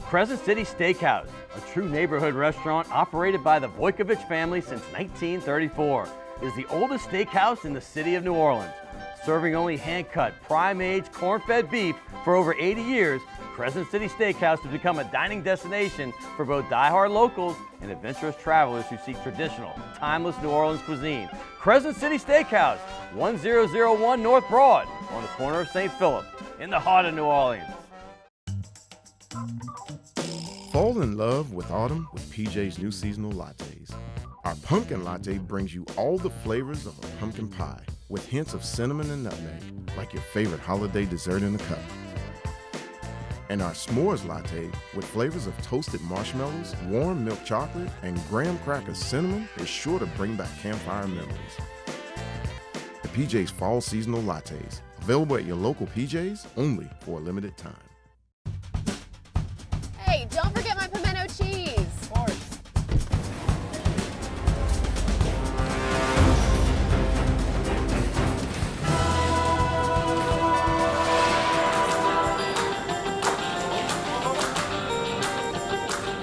Crescent City Steakhouse, a true neighborhood restaurant operated by the Vojkovic family since 1934, is the oldest steakhouse in the city of New Orleans. Serving only hand-cut, prime-aged, corn-fed beef for over 80 years, Crescent City Steakhouse has become a dining destination for both die-hard locals and adventurous travelers who seek traditional, timeless New Orleans cuisine. Crescent City Steakhouse, 1001 North Broad, on the corner of St. Philip, in the heart of New Orleans. Fall in love with autumn with PJ's new seasonal lattes. Our pumpkin latte brings you all the flavors of a pumpkin pie with hints of cinnamon and nutmeg, like your favorite holiday dessert in a cup. And our s'mores latte with flavors of toasted marshmallows, warm milk chocolate, and graham cracker cinnamon is sure to bring back campfire memories. The PJ's Fall Seasonal Lattes, available at your local PJ's only for a limited time. Hey, don't forget my pimento cheese. Of course.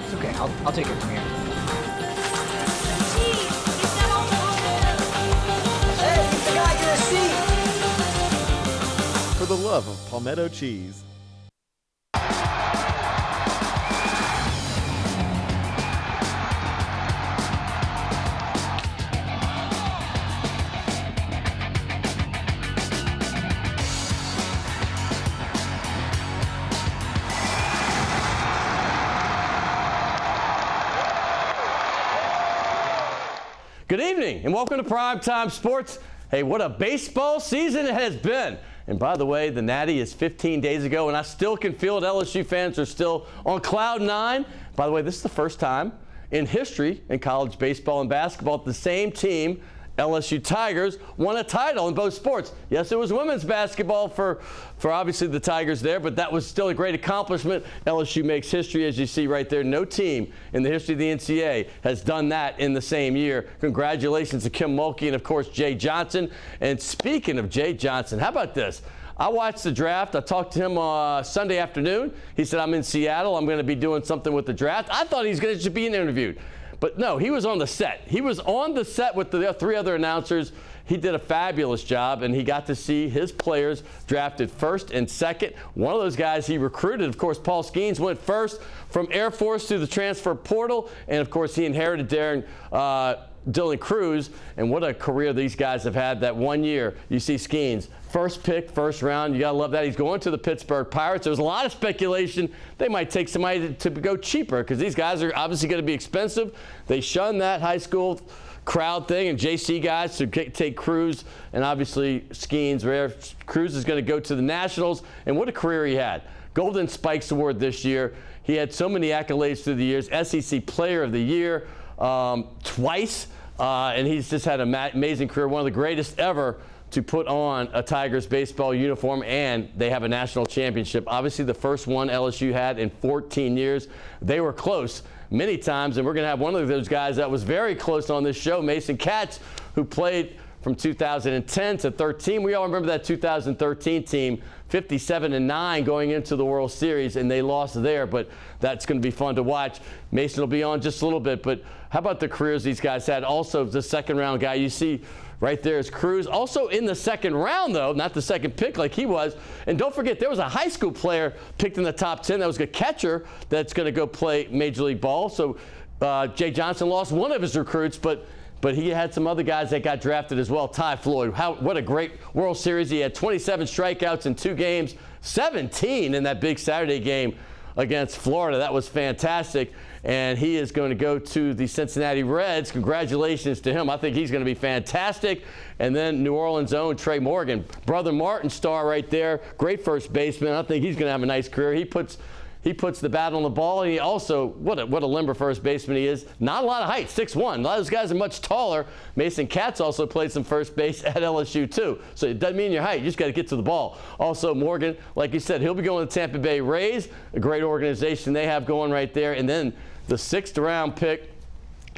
It's okay, I'll take it from here. Hey, the guy get a seat! For the love of palmetto cheese. Good evening and welcome to Primetime Sports. Hey, what a baseball season it has been. And by the way, the Natty is 15 days ago and I still can feel it. LSU fans are still on cloud nine. By the way, this is the first time in history in college baseball and basketball that the same team, LSU Tigers, won a title in both sports. Yes, it was women's basketball for obviously the Tigers there, but that was still a great accomplishment. LSU makes history, as you see right there. No team in the history of the NCAA has done that in the same year. Congratulations to Kim Mulkey and, of course, Jay Johnson. And speaking of Jay Johnson, how about this? I watched the draft. I talked to him Sunday afternoon. He said, I'm in Seattle. I'm going to be doing something with the draft. I thought he was going to just be interviewed. But no, he was on the set. He was on the set with the three other announcers. He did a fabulous job, and he got to see his players drafted first and second. One of those guys he recruited, of course, Paul Skeens, went first from Air Force through the transfer portal. And, of course, he inherited Dylan Cruz. And what a career these guys have had that 1 year. You see Skeens, first pick, first round. You got to love that. He's going to the Pittsburgh Pirates. There was a lot of speculation they might take somebody to go cheaper because these guys are obviously going to be expensive. They shun that high school crowd thing and JC guys to take Cruz and obviously Skeens. Cruz is going to go to the Nationals. And what a career he had. Golden Spikes Award this year. He had so many accolades through the years. SEC Player of the Year twice. And he's just had an amazing career. One of the greatest ever to put on a Tigers baseball uniform, and they have a national championship. Obviously the first one LSU had in 14 years. They were close many times, and we're going to have one of those guys that was very close on this show, Mason Katz, who played from 2010 to 13. We all remember that 2013 team, 57-9 going into the World Series, and they lost there, but that's going to be fun to watch. Mason will be on just a little bit, but how about the careers these guys had? Also, the second-round guy you see right there is Cruz. Also in the second round, though, not the second pick like he was. And don't forget, there was a high school player picked in the top 10 that was a catcher that's going to go play Major League Ball. So Jay Johnson lost one of his recruits, but he had some other guys that got drafted as well. Ty Floyd, what a great World Series. He had 27 strikeouts in 2 games, 17 in that big Saturday game against Florida. That was fantastic. And he is going to go to the Cincinnati Reds. Congratulations to him. I think he's going to be fantastic. And then New Orleans' own Trey Morgan, brother Martin star right there, great first baseman. I think he's going to have a nice career. He puts the bat on the ball. And he also, what a limber first baseman he is. Not a lot of height, 6'1". A lot of those guys are much taller. Mason Katz also played some first base at LSU too. So it doesn't mean your height. You just got to get to the ball. Also, Morgan, like you said, he'll be going to Tampa Bay Rays, a great organization they have going right there. And then the 6th round pick,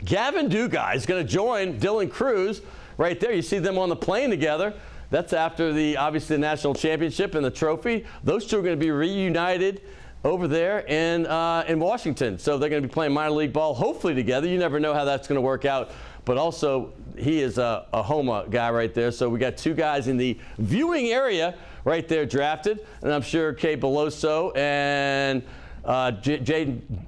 Gavin Dugas, is going to join Dylan Cruz right there. You see them on the plane together. That's after obviously the national championship and the trophy. Those two are going to be reunited over there in Washington. So they're going to be playing minor league ball, hopefully together. You never know how that's going to work out. But also, he is a Homa guy right there. So we got two guys in the viewing area right there drafted. And I'm sure Kay Beloso and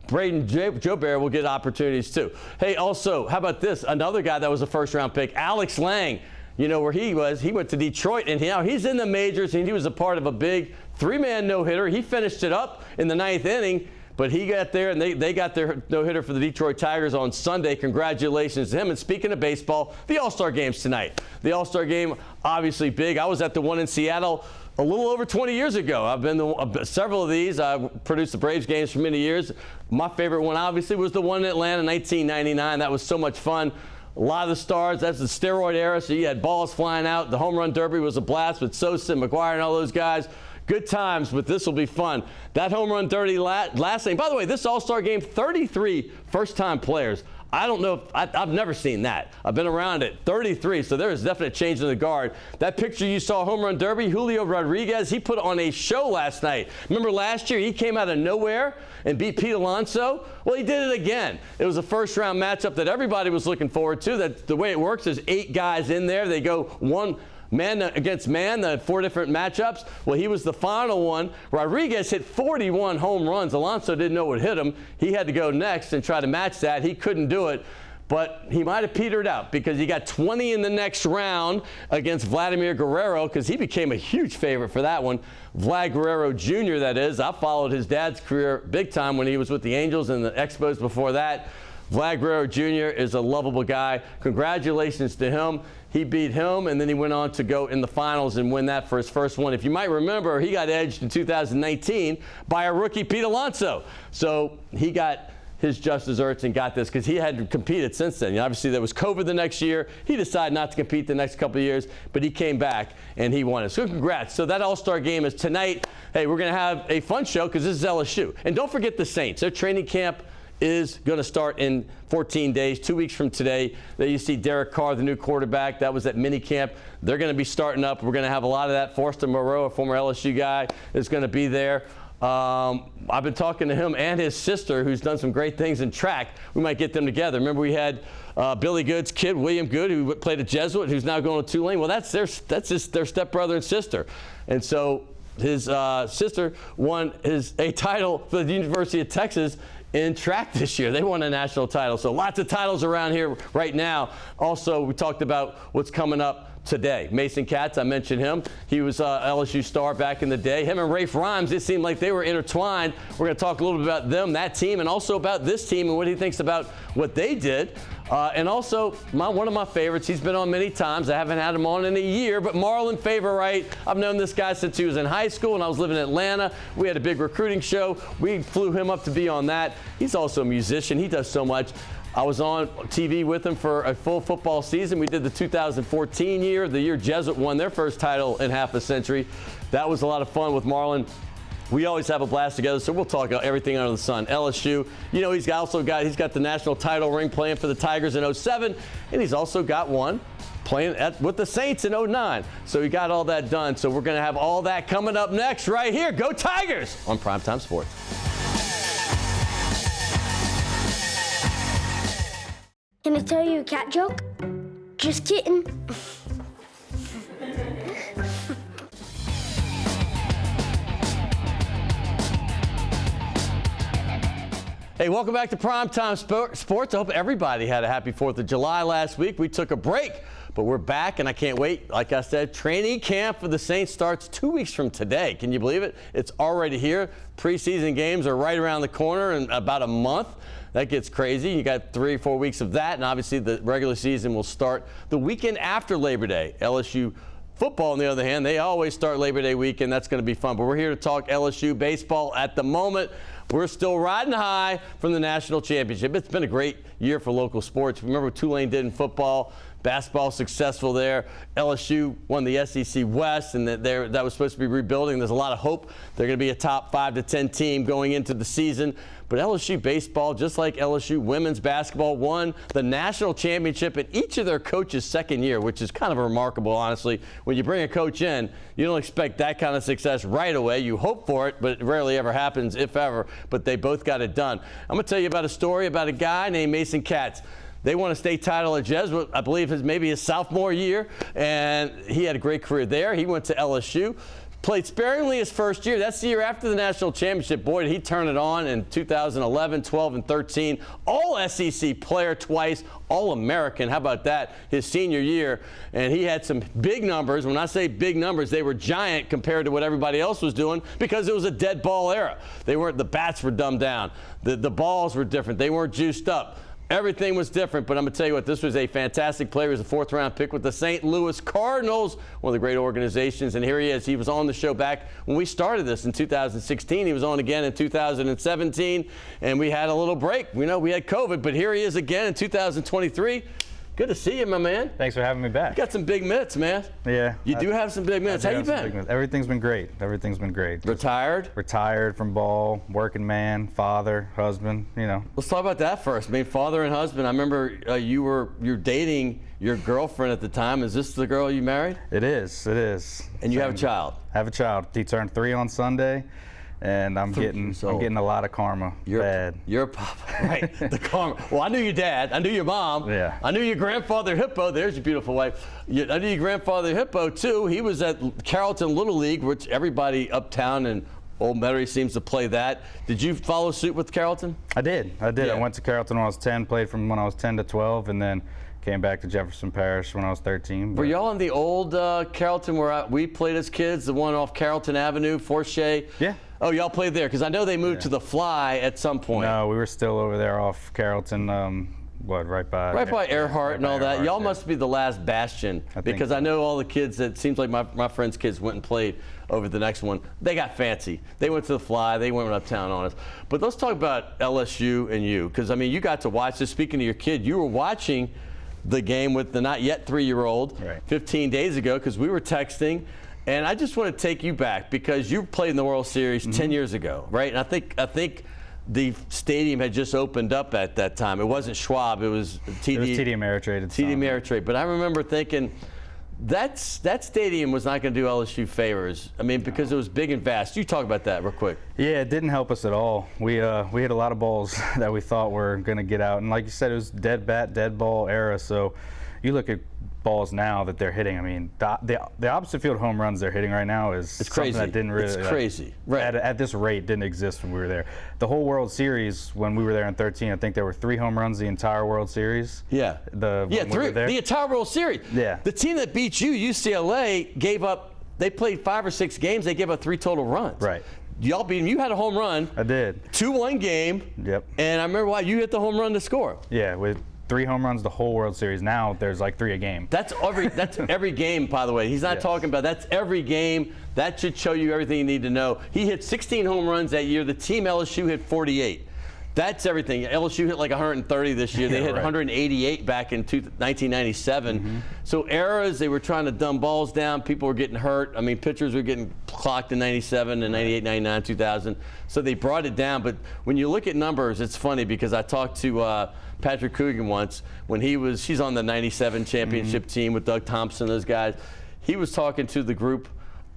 Braden Joe Bear will get opportunities too. Hey, also, how about this? Another guy that was a first-round pick, Alex Lang. You know where he was? He went to Detroit, and now he's in the majors, and he was a part of a big three-man no-hitter. He finished it up in the 9th inning. But he got there, and they got their no-hitter for the Detroit Tigers on Sunday. Congratulations to him. And speaking of baseball, the All-Star Game's tonight. The All-Star Game, obviously big. I was at the one in Seattle a little over 20 years ago. I've been to several of these. I produced the Braves games for many years. My favorite one, obviously, was the one in Atlanta in 1999. That was so much fun. A lot of the stars, that's the steroid era, so you had balls flying out. The home run derby was a blast with Sosa and McGuire and all those guys. Good times, but this will be fun. That home run derby last thing. By the way, this All-Star Game, 33 first-time players. I don't know, I've never seen that. I've been around it, 33, so there is definite change in the guard. That picture you saw, home run derby, Julio Rodriguez, he put on a show last night. Remember last year, he came out of nowhere and beat Pete Alonso? Well, he did it again. It was a first-round matchup that everybody was looking forward to. That the way it works is 8 guys in there. They go one man against man, the 4 different matchups. Well, he was the final one. Rodriguez hit 41 home runs. Alonso didn't know what hit him. He had to go next and try to match that. He couldn't do it, but he might have petered out because he got 20 in the next round against Vladimir Guerrero because he became a huge favorite for that one. Vlad Guerrero Jr., that is. I followed his dad's career big time when he was with the Angels and the Expos before that. Vlad Guerrero Jr. is a lovable guy. Congratulations to him. He beat him, and then he went on to go in the finals and win that for his first one. If you might remember, he got edged in 2019 by a rookie, Pete Alonso. So he got his just desserts and got this because he hadn't competed since then. Obviously, there was COVID the next year. He decided not to compete the next couple of years, but he came back and he won it. So congrats. So that All-Star Game is tonight. Hey, we're going to have a fun show because this is LSU. And don't forget the Saints. Their training camp is going to start in 14 days, 2 weeks from today. There you see Derek Carr, the new quarterback. That was at mini camp. They're going to be starting up. We're going to have a lot of that. Forster Moreau, a former LSU guy, is going to be there. I've been talking to him and his sister, who's done some great things in track. We might get them together. Remember we had Billy Good's kid, William Good, who played at Jesuit, who's now going to Tulane. Well, that's their stepbrother and sister. And so his sister won a title for the University of Texas in track this year. They won a national title. So lots of titles around here right now. Also, we talked about what's coming up today. Mason Katz, I mentioned him. He was LSU star back in the day. Him and Rafe Rhymes, it seemed like they were intertwined. We're going to talk a little bit about them, that team, and also about this team and what he thinks about what they did. And also, one of my favorites, he's been on many times. I haven't had him on in a year, but Marlon Favorite. I've known this guy since he was in high school and I was living in Atlanta. We had a big recruiting show. We flew him up to be on that. He's also a musician. He does so much. I was on TV with him for a full football season. We did the 2014 year, the year Jesuit won their first title in half a century. That was a lot of fun with Marlon. We always have a blast together, so we'll talk about everything under the sun. LSU, you know, he's got the national title ring playing for the Tigers in 07, and he's also got one playing with the Saints in 09. So he got all that done. So we're going to have all that coming up next right here. Go Tigers on Primetime Sports. Can I tell you a cat joke? Just kidding. Hey, welcome back to Primetime Sports. I hope everybody had a happy 4th of July last week. We took a break, but we're back, and I can't wait. Like I said, training camp for the Saints starts 2 weeks from today. Can you believe it? It's already here. Preseason games are right around the corner in about a month. That gets crazy. You got 3 or 4 weeks of that, and obviously the regular season will start the weekend after Labor Day. LSU football, on the other hand, they always start Labor Day weekend. That's going to be fun. But we're here to talk LSU baseball at the moment. We're still riding high from the national championship. It's been a great year for local sports. Remember what Tulane did in football. Basketball successful there. LSU won the SEC West, and that was supposed to be rebuilding. There's a lot of hope they're going to be a top 5 to 10 team going into the season. But LSU baseball, just like LSU women's basketball, won the national championship in each of their coaches' second year, which is kind of remarkable, honestly. When you bring a coach in, you don't expect that kind of success right away. You hope for it, but it rarely ever happens, if ever. But they both got it done. I'm going to tell you about a story about a guy named Mason Katz. They won a state title at Jesuit, I believe maybe his sophomore year, and he had a great career there. He went to LSU. Played sparingly his first year. That's the year after the national championship. Boy, did he turn it on in 2011, 12, and 13. All SEC player twice, All-American. How about that? His senior year. And he had some big numbers. When I say big numbers, they were giant compared to what everybody else was doing because it was a dead ball era. The bats were dumbed down. The balls were different. They weren't juiced up. Everything was different, but I'm going to tell you what, this was a fantastic player. He was a 4th-round pick with the St. Louis Cardinals, one of the great organizations, and here he is. He was on the show back when we started this in 2016. He was on again in 2017, and we had a little break. We know we had COVID, but here he is again in 2023. Good to see you, my man. Thanks for having me back. You got some big mitts, man. Yeah. You do have some big mitts. How you been? Everything's been great. Everything's been great. Retired? Retired from ball, working man, father, husband, you know. Let's talk about that first. I mean, father and husband. I remember you're dating your girlfriend at the time. Is this the girl you married? It is. It is. And you have a child? I have a child. He turned 3 on Sunday. And I'm getting a lot of karma. You're a papa, right? The karma. Well, I knew your dad. I knew your mom. Yeah. I knew your grandfather Hippo. There's your beautiful wife. I knew your grandfather Hippo too. He was at Carrollton Little League, which everybody uptown and Old Metairie seems to play that. Did you follow suit with Carrollton? I did. Yeah. I went to Carrollton when I was 10. Played from when I was 10 to 12, and then came back to Jefferson Parish when I was 13. Were y'all in the old Carrollton where we played as kids, the one off Carrollton Avenue, Forshea? Yeah. Oh, y'all played there? Because I know they moved to the Fly at some point. No, we were still over there off Carrollton, right by Earhart and all that. Y'all must be the last bastion because I know all the kids that seems like my friends' kids went and played over the next one. They got fancy. They went to the Fly. They went uptown on us. But let's talk about LSU and you, because I mean, you got to watch this. Speaking to your kid, you were watching the game with the not yet 3-year-old 15 days ago because we were texting. And I just want to take you back because you played in the World Series 10 years ago, right? And I think the stadium had just opened up at that time. It wasn't Schwab. It was TD Ameritrade. TD Ameritrade. But I remember thinking that stadium was not going to do LSU favors. I mean, because it was big and vast. You talk about that real quick. Yeah, it didn't help us at all. We hit a lot of balls that we thought were going to get out. And like you said, it was dead bat, dead ball era. So you look at balls now that they're hitting. I mean, the opposite field home runs they're hitting right now is something that didn't really. It's crazy. Right. At this rate, didn't exist when we were there. The whole World Series when we were there in 13, I think there were 3 home runs the entire World Series. Yeah. The entire World Series. Yeah. The team that beat you, UCLA, gave up. They played 5 or 6 games. They gave up 3 total runs. Right. Y'all beat them. You had a home run. I did. 2-1 game. Yep. And I remember why you hit the home run to score. Yeah. With 3 home runs the whole World Series. Now there's like 3 a game. That's every game, by the way. He's not talking about that's every game. That should show you everything you need to know. He hit 16 home runs that year. The team LSU hit 48. That's everything. LSU hit like 130 this year. They hit 188 back in 1997. So eras, they were trying to dumb balls down. People were getting hurt. I mean, pitchers were getting clocked in 97 and 98, 99, 2000. So they brought it down. But when you look at numbers, it's funny because I talked to Patrick Coogan once when he's on the 97 championship team with Doug Thompson, those guys. He was talking to the group,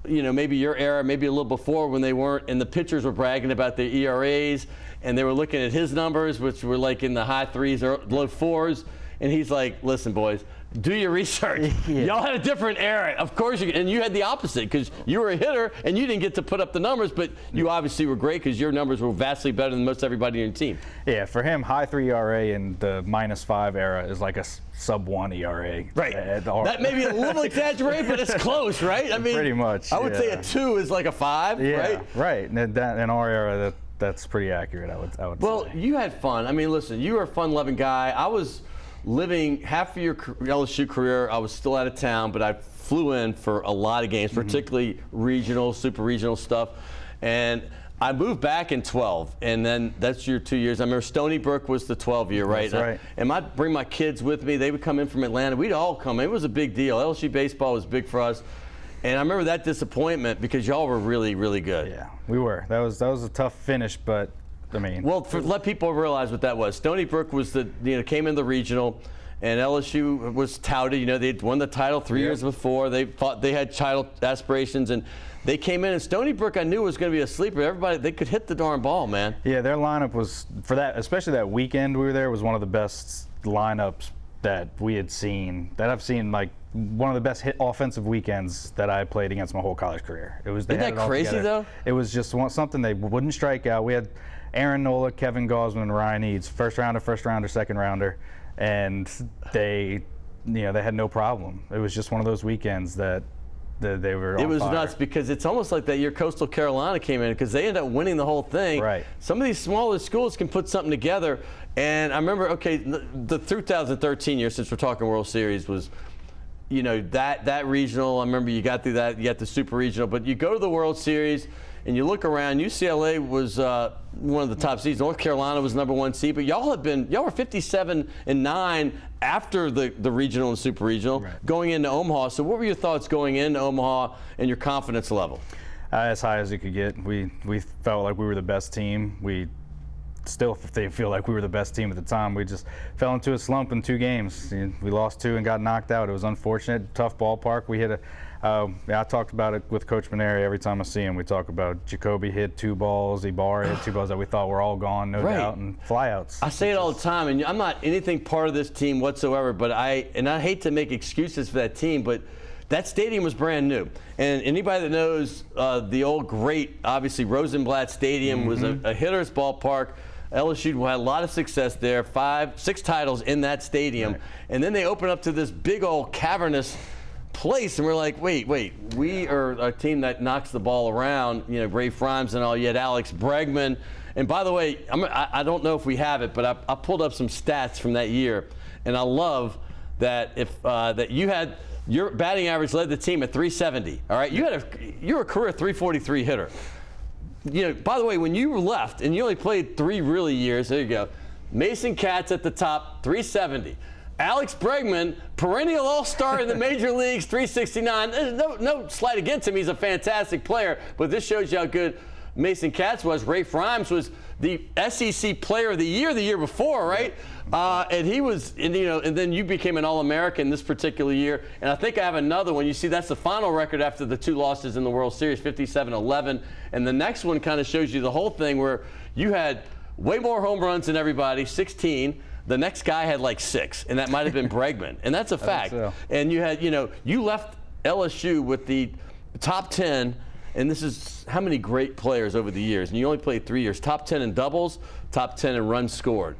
you know, maybe your era, maybe a little before when they weren't, and the pitchers were bragging about their ERAs, and they were looking at his numbers, which were like in the high 3s or low 4s, and he's like, listen, boys, do your research. Y'all had a different era. Of course, and you had the opposite because you were a hitter and you didn't get to put up the numbers, but you obviously were great because your numbers were vastly better than most everybody on your team. Yeah, for him, high 3 ERA in the -5 era is like a sub-1 ERA. Right. That may be a little exaggerated, but it's close, right? I mean, pretty much. I would say a 2 is like a 5, right? Right. And in our era, that's pretty accurate, I would say. Well, you had fun. I mean, listen, you were a fun-loving guy. I was living half of your LSU career, I was still out of town, but I flew in for a lot of games, particularly regional, super regional stuff. And I moved back in 12, and then that's your 2 years. I remember Stony Brook was the 12 year, right? That's right. And I'd bring my kids with me. They would come in from Atlanta. We'd all come in. It was a big deal. LSU baseball was big for us. And I remember that disappointment because y'all were really, really good. Yeah, we were. That was a tough finish, but I mean. Well, let people realize what that was. Stony Brook was came in the regional, and LSU was touted. They'd won the title 3 years before. They thought they had title aspirations, and they came in. And Stony Brook, I knew was going to be a sleeper. Everybody, they could hit the darn ball, man. Yeah, their lineup was, for that, especially that weekend we were there, was one of the best lineups that we had seen, that I've seen, like one of the best offensive weekends that I played against my whole college career. It was. Isn't that crazy though? It was just something they wouldn't strike out. We had Aaron Nola, Kevin Gosman, and Ryan Eads, first rounder, second rounder, and they had no problem. It was just one of those weekends that they were on It was fire. nuts because it's almost like that year Coastal Carolina came in because they ended up winning the whole thing. Right. Some of these smaller schools can put something together. And I remember, the 2013 year, since we're talking World Series, was, that regional. I remember you got through that. You got the Super Regional. But you go to the World Series and you look around. UCLA was one of the top seeds. North Carolina was #1 seed. But y'all were 57-9 after the regional and Super Regional, going into Omaha. So what were your thoughts going into Omaha and your confidence level? As high as you could get. We felt like we were the best team. We still feel like we were the best team at the time. We just fell into a slump in 2 games. We lost 2 and got knocked out. It was unfortunate. Tough ballpark. We hit I talked about it with Coach Maneri every time I see him. We talk about Jacoby hit 2 balls, Ibarra hit 2 balls that we thought were all gone, no doubt, and flyouts. I say it all the time, and I'm not anything part of this team whatsoever, but I hate to make excuses for that team, but that stadium was brand new. And anybody that knows the old great, obviously, Rosenblatt Stadium was a hitter's ballpark. LSU had a lot of success there, 5-6 titles in that stadium. Right. And then they open up to this big old cavernous place, and we're like, wait, we are a team that knocks the ball around, Ray Frimes and all. You had Alex Bregman. And by the way, I don't know if we have it, but I pulled up some stats from that year, and I love that that you had your batting average led the team at 370. All right, you're a career 343 hitter. By the way, when you left and you only played 3 really years, there you go. Mason Katz at the top, 370. Alex Bregman, perennial all-star in the major leagues, 369. There's no slight against him. He's a fantastic player, but this shows you how good Mason Katz was. Ray Frimes was the SEC Player of the Year before, right? And he was, and then you became an All-American this particular year. And I think I have another one. You see, that's the final record after the 2 losses in the World Series, 57-11. And the next one kind of shows you the whole thing where you had way more home runs than everybody, 16. The next guy had like 6, and that might have been Bregman. And that's a fact. So. And you had, you left LSU with the top 10. And this is how many great players over the years. And you only played 3 years. Top 10 in doubles, top 10 in runs scored.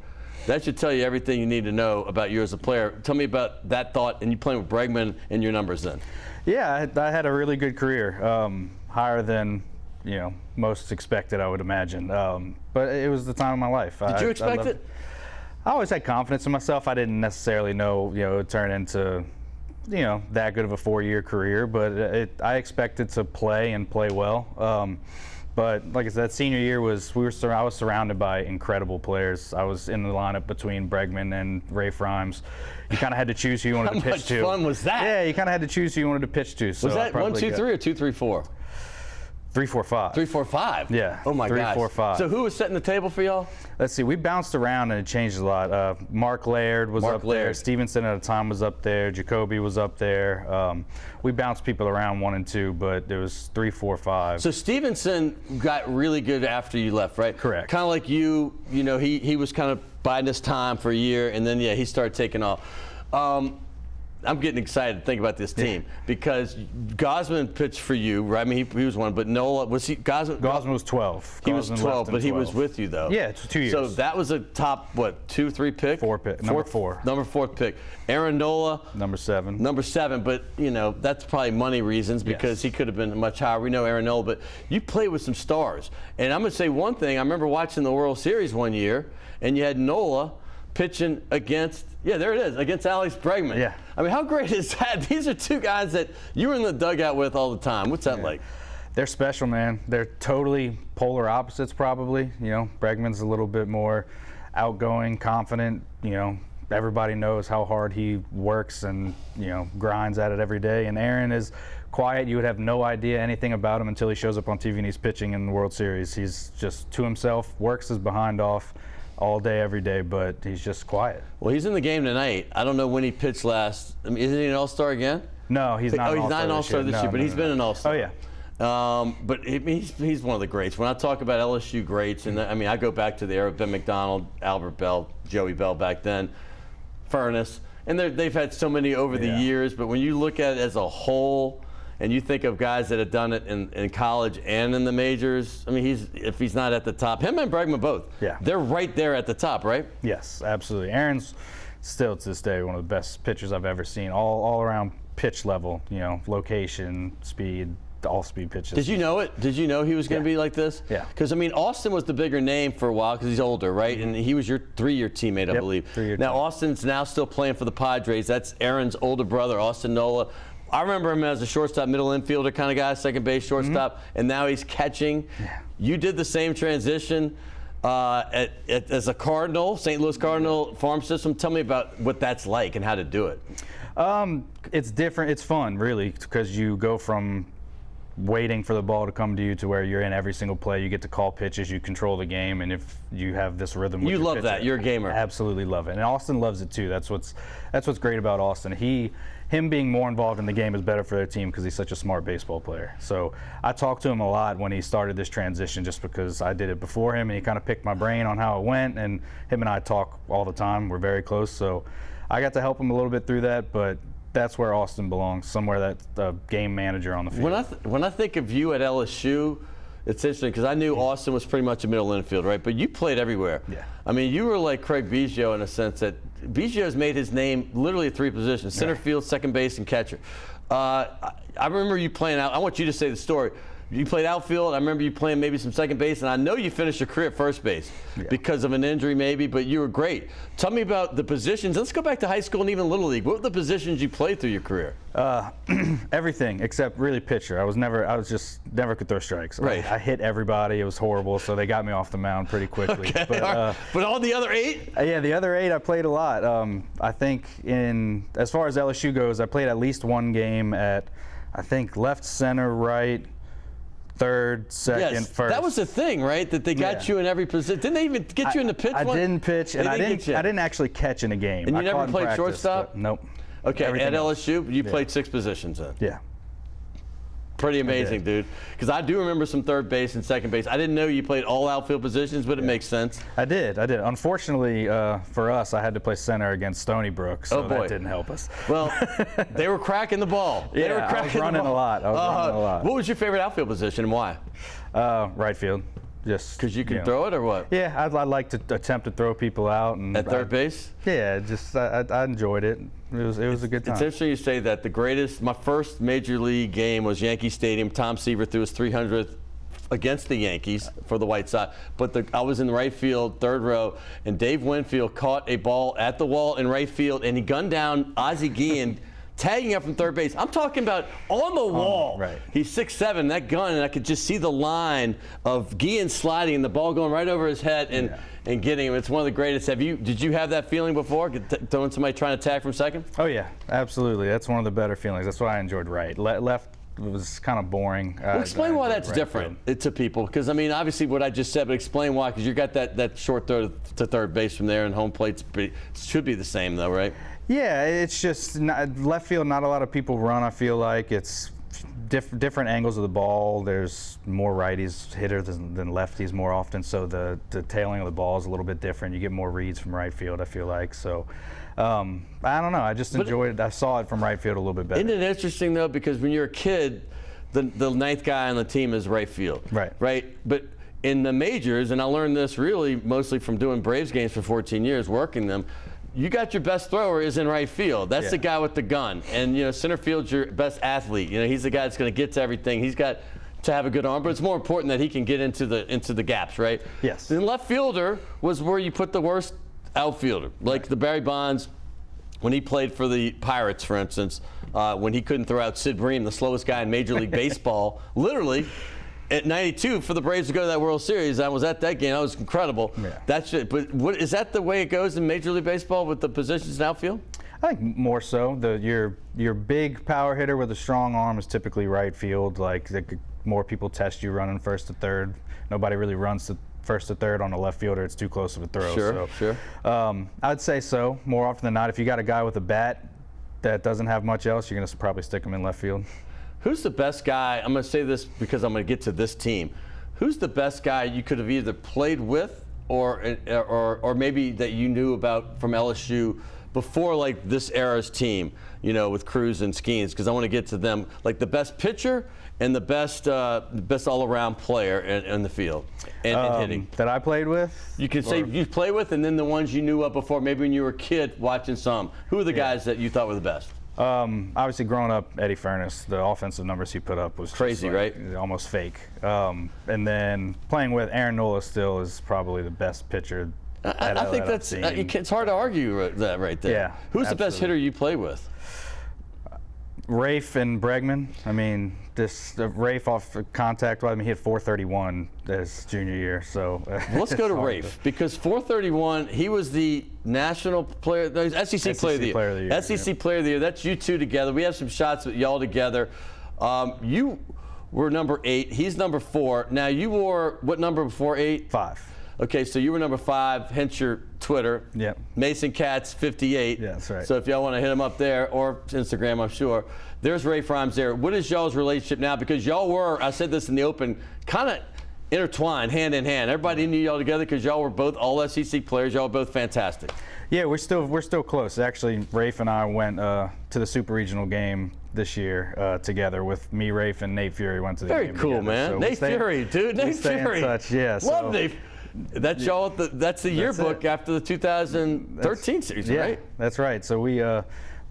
That should tell you everything you need to know about you as a player. Tell me about that thought and you playing with Bregman and your numbers then. Yeah, I had a really good career, higher than most expected, I would imagine. But it was the time of my life. Did you expect it? I always had confidence in myself. I didn't necessarily know it would turn into that good of a 4-year career, but I expected to play and play well. But like I said, senior year I was surrounded by incredible players. I was in the lineup between Bregman and Ray Frimes. You kind of had to choose who you wanted to pitch to. How much fun was that? Yeah, you kind of had to choose who you wanted to pitch to. So was that 1, 2, 3 or 2, 3, 4? 3, 4, 5. 3, 4, 5. Yeah. Oh my gosh. 3, 4, 5. So who was setting the table for y'all? Let's see. We bounced around and it changed a lot. Mark Laird was up there. Stevenson at the time was up there. Jacoby was up there. We bounced people around 1 and 2, but there was 3, 4, 5. So Stevenson got really good after you left, right? Correct. Kind of like you. He was kind of biding his time for a year, and then he started taking off. I'm getting excited to think about this team because Gosman pitched for you, right? I mean, he was one, but Nola, was he? Gosman was 12. He was 12, but he was with you, though. Yeah, it's 2 years. So that was a top, 2, 3 pick? 4 pick. Number 4. Number 4 pick. Aaron Nola. Number 7. Number 7, but, that's probably money reasons because he could have been much higher. We know Aaron Nola, but you played with some stars. And I'm going to say one thing. I remember watching the World Series one year, and you had Nola pitching against Alex Bregman. Yeah. I mean, how great is that? These are 2 guys that you were in the dugout with all the time. What's that like? They're special, man. They're totally polar opposites, probably. You know, Bregman's a little bit more outgoing, confident. You know, everybody knows how hard he works and, you know, grinds at it every day. And Aaron is quiet. You would have no idea anything about him until he shows up on TV and he's pitching in the World Series. He's just to himself, works his behind off all day, every day, but he's just quiet. Well, he's in the game tonight. I don't know when he pitched last. I mean, isn't he an All-Star again? No, he's not. He's not an All-Star this year, but he's been an All-Star. Oh yeah. But he's one of the greats. When I talk about LSU greats, and I mean, I go back to the era of Ben McDonald, Albert Bell, Joey Bell back then, Furness, and they've had so many over the years. But when you look at it as a whole, and you think of guys that have done it in college and in the majors, I mean, if he's not at the top, him and Bregman both, they're right there at the top, right? Yes, absolutely. Aaron's still to this day one of the best pitchers I've ever seen, all around pitch level, you know, location, speed, all speed pitches. Did you know it? Did you know he was going to be like this? Yeah. Because, I mean, Austin was the bigger name for a while because he's older, right? And he was your 3-year teammate, I believe. 3-year now, team. Austin's now still playing for the Padres. That's Aaron's older brother, Austin Nola. I remember him as a shortstop, middle infielder kind of guy, second base, shortstop, and now he's catching. Yeah. You did the same transition as a Cardinal, St. Louis Cardinal farm system. Tell me about what that's like and how to do it. It's different. It's fun, really, because you go from waiting for the ball to come to you to where you're in every single play. You get to call pitches, you control the game, and if you have this rhythm with you your love pitcher, that. You're a gamer. Absolutely love it. And Austin loves it too. That's what's great about Austin. Him being more involved in the game is better for their team because he's such a smart baseball player. So I talked to him a lot when he started this transition just because I did it before him, and he kind of picked my brain on how it went, and him and I talk all the time. We're very close, so I got to help him a little bit through that, but that's where Austin belongs, somewhere that's the game manager on the field. When I think of you at LSU, it's interesting because I knew Austin was pretty much a middle infield, right? But you played everywhere. Yeah. I mean, you were like Craig Biggio in a sense that Biggio's made his name literally at 3 positions: center field, second base, and catcher. I remember you playing out. I want you to say the story. You played outfield. I remember you playing maybe some second base, and I know you finished your career at first base because of an injury maybe, but you were great. Tell me about the positions. Let's go back to high school and even Little League. What were the positions you played through your career? Everything except really pitcher. I just never could throw strikes. Right. I hit everybody. It was horrible, so they got me off the mound pretty quickly. Okay. But all the other 8? Yeah, the other 8 I played a lot. I think as far as LSU goes, I played at least one game at, I think, left, center, right, third, second, first. That was the thing, right? That they got you in every position. Didn't they even get you in the pitch? I didn't pitch, and I didn't actually catch in a game. And you I never caught in played practice, shortstop? Nope. Okay, Everything at else. LSU, you played 6 positions then. Yeah. Pretty amazing, dude. Because I do remember some third base and second base. I didn't know you played all outfield positions, but it makes sense. I did. Unfortunately, for us, I had to play center against Stony Brook, so that didn't help us. Well, they were cracking the ball. I was running a lot. What was your favorite outfield position and why? Right field. Just because you could throw it, or what? Yeah, I'd like to attempt to throw people out. And at third base? Yeah, just I enjoyed it. It was a good time. It's interesting you say that. My first major league game was Yankee Stadium. Tom Seaver threw his 300th against the Yankees for the White Sox. But I was in the right field, third row, and Dave Winfield caught a ball at the wall in right field, and he gunned down Ozzie Guillen, tagging up from third base. I'm talking about on the wall. Right. He's 6'7", that gun, and I could just see the line of Guillen sliding and the ball going right over his head and getting him. It's one of the greatest. Did you have that feeling before, throwing somebody trying to tag from second? Oh yeah, absolutely. That's one of the better feelings. That's why I enjoyed right. Left was kind of boring. Well, explain why that's different to people, because I mean, obviously what I just said, but explain why, because you got that short throw to third base from there, and home plate should be the same though, right? Yeah, it's just left field. Not a lot of people run. I feel like it's different angles of the ball. There's more righties hitters than lefties more often, so the tailing of the ball is a little bit different. You get more reads from right field, I feel like. So I don't know. I just enjoyed it. I saw it from right field a little bit better. Isn't it interesting though? Because when you're a kid, the 9th guy on the team is right field. Right. But in the majors, and I learned this really mostly from doing Braves games for 14 years, working them. You got your best thrower is in right field. That's the guy with the gun. And, center field's your best athlete. He's the guy that's going to get to everything. He's got to have a good arm, but it's more important that he can get into the gaps, right? Yes. Then left fielder was where you put the worst outfielder, like the Barry Bonds, when he played for the Pirates, for instance, when he couldn't throw out Sid Bream, the slowest guy in Major League Baseball, literally at 92 for the Braves to go to that World Series. I was at that game. That was incredible. Yeah. That's it. But is that the way it goes in Major League Baseball with the positions in outfield? I think more so. Your big power hitter with a strong arm is typically right field. Like more people test you running first to third. Nobody really runs to first to third on a left fielder. It's too close of a throw. Sure. I'd say so. More often than not, if you got a guy with a bat that doesn't have much else, you're going to probably stick him in left field. Who's the best guy? I'm going to say this because I'm going to get to this team. Who's the best guy you could have either played with or maybe that you knew about from LSU before, like, this era's team, you know, with Cruz and Skeens? Because I want to get to them, like the best pitcher and the best all-around player in the field and hitting. That I played with? You can say you play with, and then the ones you knew of before, maybe when you were a kid watching some. Who are the guys that you thought were the best? Obviously, growing up, Eddie Furnace, the offensive numbers he put up was crazy, just, like, right? Almost fake. And then playing with Aaron Nola still is probably the best pitcher. I think that's it's hard to argue that right there. Yeah, Who's the best hitter you play with? Rafe and Bregman. I mean, Rafe off contact, he hit 431 his junior year. So let's go to Rafe, because 431, he was the national player, SEC player of the year. SEC player of the year. That's you two together. We have some shots with y'all together. You were number 8. He's number 4. Now, you wore what number before 8? 5. Okay, so you were number 5, hence your Twitter. Yep. Mason Katz, 58. Yeah, that's right. So if y'all want to hit him up there, or Instagram, I'm sure. There's Rafe Rhymes there. What is y'all's relationship now? Because y'all were, I said this in the open, kind of intertwined, hand in hand. Everybody knew y'all together because y'all were both all SEC players. Y'all were both fantastic. Yeah, we're still close. Actually, Rafe and I went to the Super Regional game this year together with me, Rafe, and Nate Fury went to the game. Very cool, together. man. So Nate Fury, dude. Nate Fury. In touch. Yeah. Love Nate. That's y'all. That's the yearbook after the 2013 season, right? Yeah, that's right. So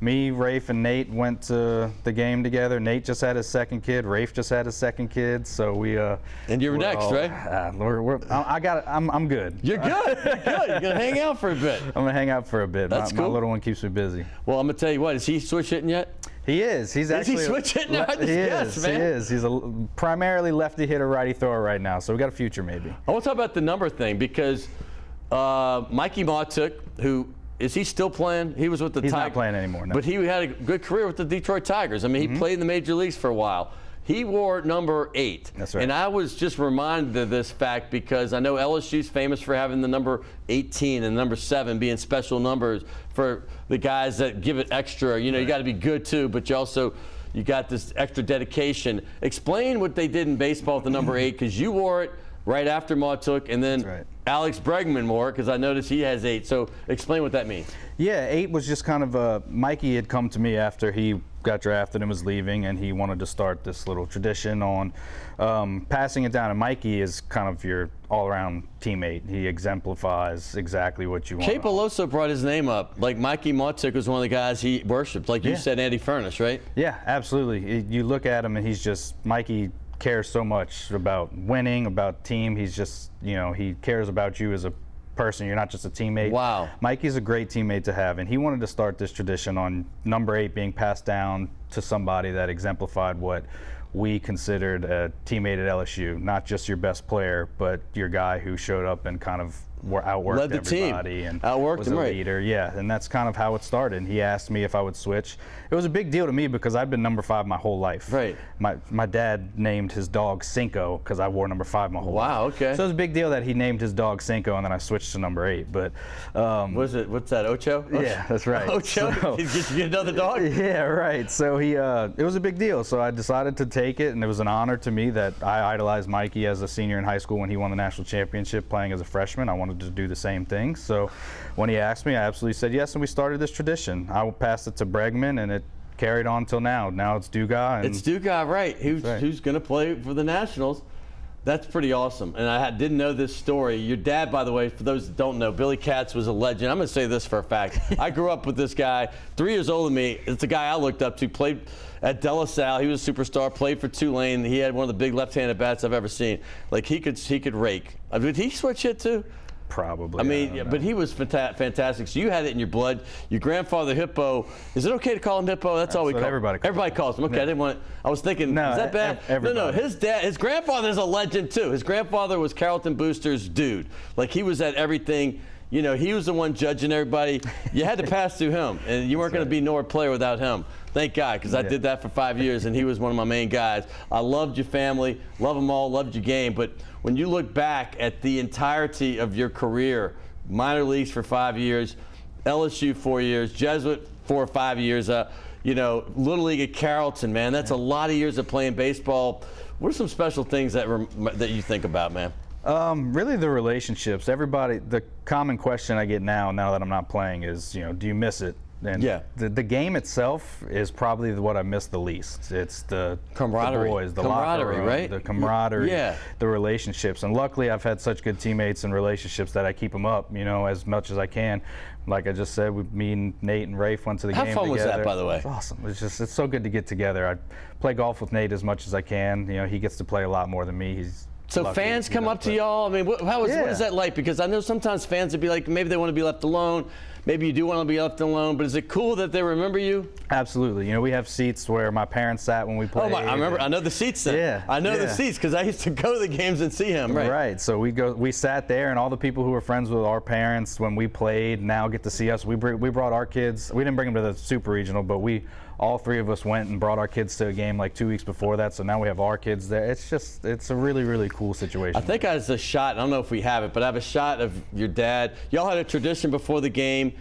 me, Rafe, and Nate went to the game together. Nate just had his second kid. Rafe just had his second kid. So we. And you're next, right? I'm good. You're good. You're good. You're gonna hang out for a bit. I'm gonna hang out for a bit. That's cool. My little one keeps me busy. Well, I'm gonna tell you what. Is he switch hitting yet? He is. He's actually. Is he switch hitting? He is. He's a primarily lefty hitter, righty thrower right now. So we got a future maybe. I want to talk about the number thing because Mikey Mautuk, who is he still playing? He was with the Tigers. He's not playing anymore. No. But he had a good career with the Detroit Tigers. I mean, he played in the major leagues for a while. He wore number 8. That's right. And I was just reminded of this fact because I know LSU's famous for having the number 18 and number 7 being special numbers for the guys that give it extra. You know, you got to be good too, but you got this extra dedication. Explain what they did in baseball with the number 8, because you wore it right after Mautuk, and then Alex Bregman wore it, because I noticed he has 8. So explain what that means. Yeah, 8 was just kind of Mikey had come to me after he got drafted and was leaving, and he wanted to start this little tradition on passing it down. And Mikey is kind of your all-around teammate. He exemplifies exactly what you want. Kay Peloso brought his name up. Like, Mikey Mautuk was one of the guys he worshipped. Like you said, Andy Furnace, right? Yeah, absolutely. You look at him, and he's just Mikey cares so much about winning, about team. He's just, he cares about you as a person. You're not just a teammate. Wow. Mikey's a great teammate to have, and he wanted to start this tradition on number 8 being passed down to somebody that exemplified what we considered a teammate at LSU. Not just your best player, but your guy who showed up and kind of outworked led the everybody team. And outworked was them, a right. leader. Yeah, and that's kind of how it started. He asked me if I would switch. It was a big deal to me because I'd been number 5 my whole life. Right. My dad named his dog Cinco because I wore number 5 my whole life. Wow, okay. So it was a big deal that he named his dog Cinco, and then I switched to number 8. But what's that, Ocho? Yeah, that's right. Ocho? So, Did you get another dog? Yeah, right. So it was a big deal. So I decided to take it, and it was an honor to me that I idolized Mikey as a senior in high school when he won the national championship playing as a freshman. I wanted to do the same thing. So when he asked me, I absolutely said yes, and we started this tradition. I passed it to Bregman, and it carried on till now. Now it's Dugas. It's Dugas, right? Who's going to play for the Nationals. That's pretty awesome. And I didn't know this story. Your dad, by the way, for those that don't know, Billy Katz was a legend. I'm going to say this for a fact. I grew up with this guy, 3 years older than me. It's a guy I looked up to, played at De La Salle. He was a superstar, played for Tulane. He had one of the big left-handed bats I've ever seen. Like, he could rake. Did he switch hit too? Probably. I don't mean, know. but he was fantastic. So you had it in your blood. Your grandfather, Hippo. Is it okay to call him Hippo? That's all we what call everybody calls Everybody calls him. Okay, Yeah. I didn't want. I was thinking, No, is that bad? everybody. No. His grandfather's a legend too. His grandfather was Carlton Booster's dude. Like he was at everything. You know, he was the one judging everybody. You had to pass through him, and you weren't going to be nor player without him. Thank God, because I did that for 5 years, and he was one of my main guys. I loved your family, love them all, loved your game. But when you look back at the entirety of your career, minor leagues for 5 years, LSU 4 years, Jesuit 4 or 5 years, you know, Little League at Carrollton, man, that's a lot of years of playing baseball. What are some special things that you think about, man? Really the relationships. Everybody, the common question I get now that I'm not playing is, you know, do you miss it? And Yeah. the game itself is probably what I miss the least. It's the Camaraderie. the boys, the Camaraderie, locker room, right? the camaraderie, Yeah. the relationships. And luckily I've had such good teammates and relationships that I keep them up, you know, as much as I can. Like I just said, me and Nate and Rafe went to the How game fun was together. that, by the way? It's awesome. It's so good to get together. I play golf with Nate as much as I can. You know, he gets to play a lot more than me. He's So lucky, fans you come know, up to but- y'all. I mean, what Yeah. is that like? Because I know sometimes fans would be like, maybe they want to be left alone. Maybe you do want to be left alone. But is it cool that they remember you? Absolutely. You know, we have seats where my parents sat when we played. Oh my! I remember. I know the seats. Then. Yeah, I know the yeah. seats because I used to go to the games and see him. Right. Right. So we sat there, and all the people who were friends with our parents when we played now get to see us. We brought our kids. We didn't bring them to the Super Regional, but all three of us went and brought our kids to a game like 2 weeks before that. So now we have our kids there. It's a really, really cool situation. I think I have a shot. I don't know if we have it, but I have a shot of your dad. Y'all had a tradition before the game.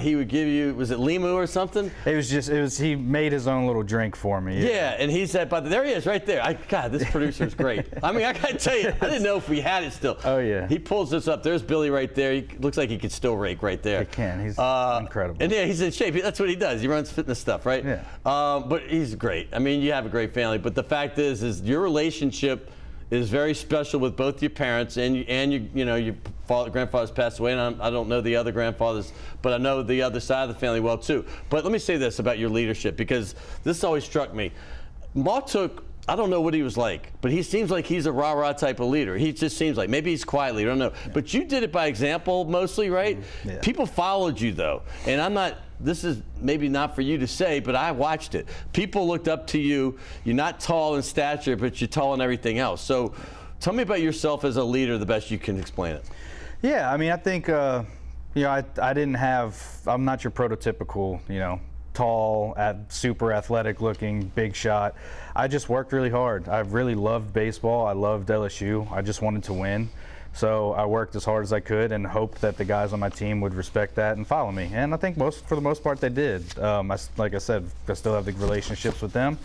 He would give you, was it limu or something? He made his own little drink for me. Yeah, and he said, but there he is right there. God, this producer's great. I mean, I got to tell you, I didn't know if we had it still. Oh, yeah. He pulls this up. There's Billy right there. He looks like he could still rake right there. He can. He's incredible. And yeah, he's in shape. That's what he does. He runs fitness stuff, right? Yeah. But he's great. I mean, you have a great family. But the fact is your relationship is very special with both your parents and your grandfathers passed away, and I don't know the other grandfathers, but I know the other side of the family well too. But let me say this about your leadership, because this always struck me. Ma took, I don't know what he was like, but he seems like he's a rah-rah type of leader. He just seems like, maybe he's quiet leader, I don't know. Yeah. But you did it by example mostly, right? Mm-hmm. Yeah. People followed you though, and this is maybe not for you to say, but I watched it. People looked up to you. You're not tall in stature, but you're tall in everything else. So tell me about yourself as a leader the best you can explain it. Yeah, I mean, I think, you know, I'm not your prototypical, you know, tall, super athletic looking, big shot. I just worked really hard. I really loved baseball. I loved LSU. I just wanted to win. So I worked as hard as I could and hoped that the guys on my team would respect that and follow me. And I think for the most part they did. Like I said, I still have the relationships with them.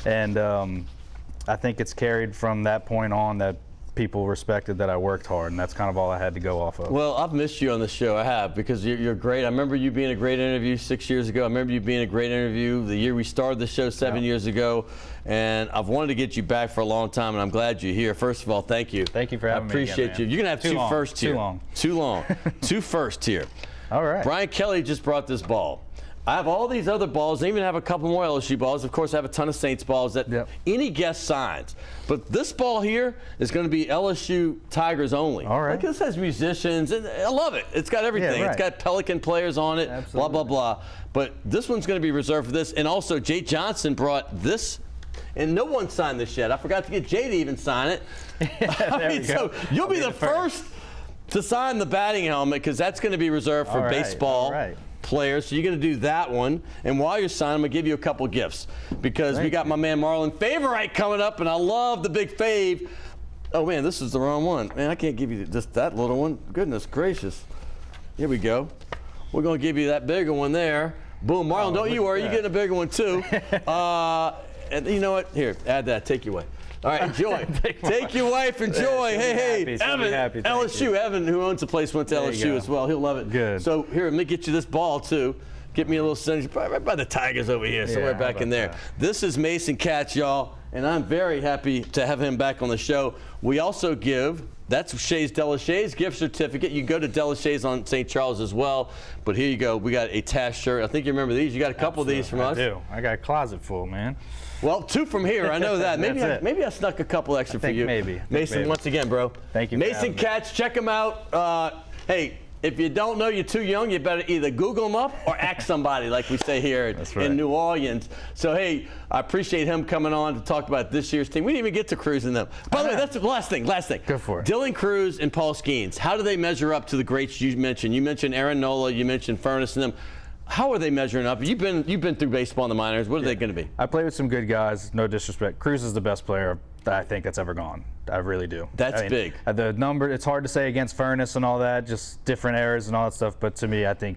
And I think it's carried from that point on that people respected that I worked hard, and that's kind of all I had to go off of. Well, I've missed you on the show. I have, because you're great. I remember you being a great interview 6 years ago. I remember you being a great interview the year we started the show 7 years ago. And I've wanted to get you back for a long time, and I'm glad you're here. First of all, thank you. Thank you for having me. I appreciate you. You're going to have two firsts here. Too long. Too long. Two firsts here. All right. Brian Kelly just brought this ball. I have all these other balls. I even have a couple more LSU balls. Of course, I have a ton of Saints balls that any guest signs. But this ball here is going to be LSU Tigers only. All right. Like, this has musicians, and I love it. It's got everything. Yeah, right. It's got Pelican players on it, Absolutely. blah, blah, blah. But this one's going to be reserved for this. And also, Jay Johnson brought this, and no one signed this yet. I forgot to get Jay to even sign it. So you'll be the first to sign the batting helmet, because that's going to be reserved for baseball players. So you're going to do that one. And while you're signing, I'm going to give you a couple gifts, because we got my man Marlon Favorite coming up, and I love the big fave. Oh, man, this is the wrong one. Man, I can't give you just that little one. Goodness gracious. Here we go. We're going to give you that bigger one there. Boom, Marlon, don't you worry. You're getting a bigger one, too. And you know what? Here, add that. Take your wife. All right, enjoy. Take your wife. Enjoy. Hey, Evan, LSU. Evan, who owns the place, went to LSU as well. He'll love it. Good. So here, let me get you this ball, too. Get me a little synergy. Right by the Tigers over here, somewhere back in there. This is Mason Katz, y'all, and I'm very happy to have him back on the show. We also give That's Shays Delachey's gift certificate. You can go to Delachey's on St. Charles as well. But here you go. We got a Tash shirt. I think you remember these. You got a couple of these from us. I do. I got a closet full, man. Well, 2 from here. I know that. Maybe I snuck a couple extra for you. Maybe. Mason, once again, bro. Thank you. Mason Katz, check him out. Hey, if you don't know, you're too young, you better either Google him up or ask somebody, like we say here in New Orleans. So, hey, I appreciate him coming on to talk about this year's team. We didn't even get to Cruz and them. By the way, that's the last thing. Go for it. Dylan Cruz and Paul Skeens, how do they measure up to the greats you mentioned? You mentioned Aaron Nola, you mentioned Furness and them. How are they measuring up? You've been through baseball in the minors. What are they going to be? I play with some good guys, no disrespect. Cruz is the best player that I think that's ever gone. I really do. That's big. The number, it's hard to say against Furness and all that, just different errors and all that stuff. But to me, I think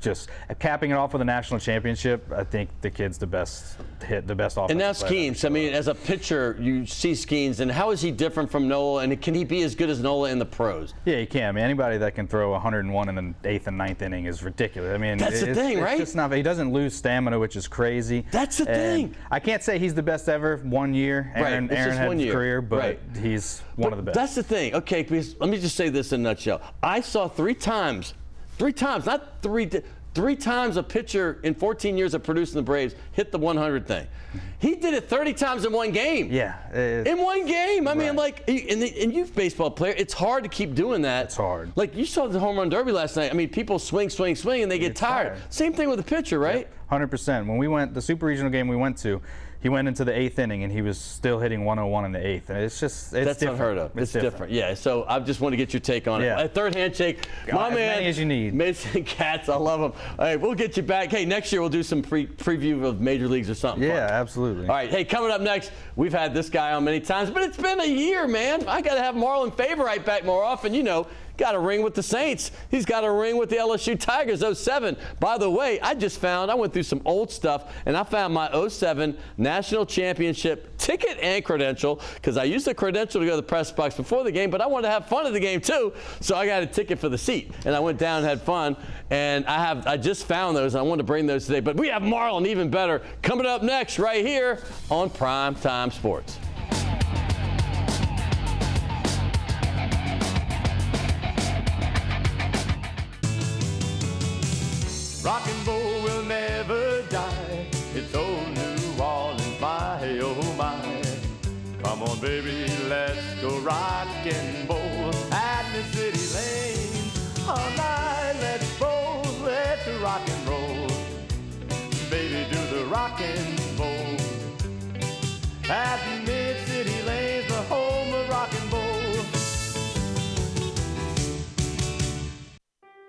just capping it off with a national championship, I think the kid's the best offensive And now player. Skeens, I mean, as a pitcher, you see Skeens, and how is he different from Nola, and can he be as good as Nola in the pros? Yeah, he can. I mean, anybody that can throw 101 in the 8th and 9th inning is ridiculous. I mean, that's the thing, right? It's just not, he doesn't lose stamina, which is crazy. That's the thing. I can't say he's the best ever 1 year. Aaron had a career, but he's one of the best. That's the thing. Okay, please, let me just say this in a nutshell. I saw three times, not three times a pitcher in 14 years of producing the Braves hit the 100 thing. He did it 30 times in one game. Yeah. In one game. I mean, like, and youth baseball player, it's hard to keep doing that. It's hard. Like, you saw the home run derby last night. I mean, people swing, and they get tired. Same thing with the pitcher, right? Yep, 100%. When we went, the super regional game we went to, he went into the 8th inning and he was still hitting 101 in the 8th. And it's just, it's That's different. unheard of. It's different. Yeah, so I just want to get your take on it. A third handshake. My man, as many as you need. Mason Katz, I love him. All right, we'll get you back. Hey, next year we'll do some preview of major leagues or something. Yeah, fun. absolutely. All right, hey, coming up next, we've had this guy on many times, but it's been a year, man. I got to have Marlon Favorite back more often. You know, got a ring with the Saints. He's got a ring with the LSU Tigers, 07. By the way, I went through some old stuff, and I found my 07 National Championship ticket and credential, because I used the credential to go to the press box before the game, but I wanted to have fun at the game too, so I got a ticket for the seat. And I went down and had fun, and I just found those, and I wanted to bring those today. But we have Marlon, even better, coming up next right here on Prime Time Sports. Rock and roll will never die. It's old New Orleans, my oh my. Come on, baby, let's go rock and roll at the city lane. All night, let's roll, let's rock and roll. Baby, do the rock and roll at Mid-City Lanes, the home of rock and roll.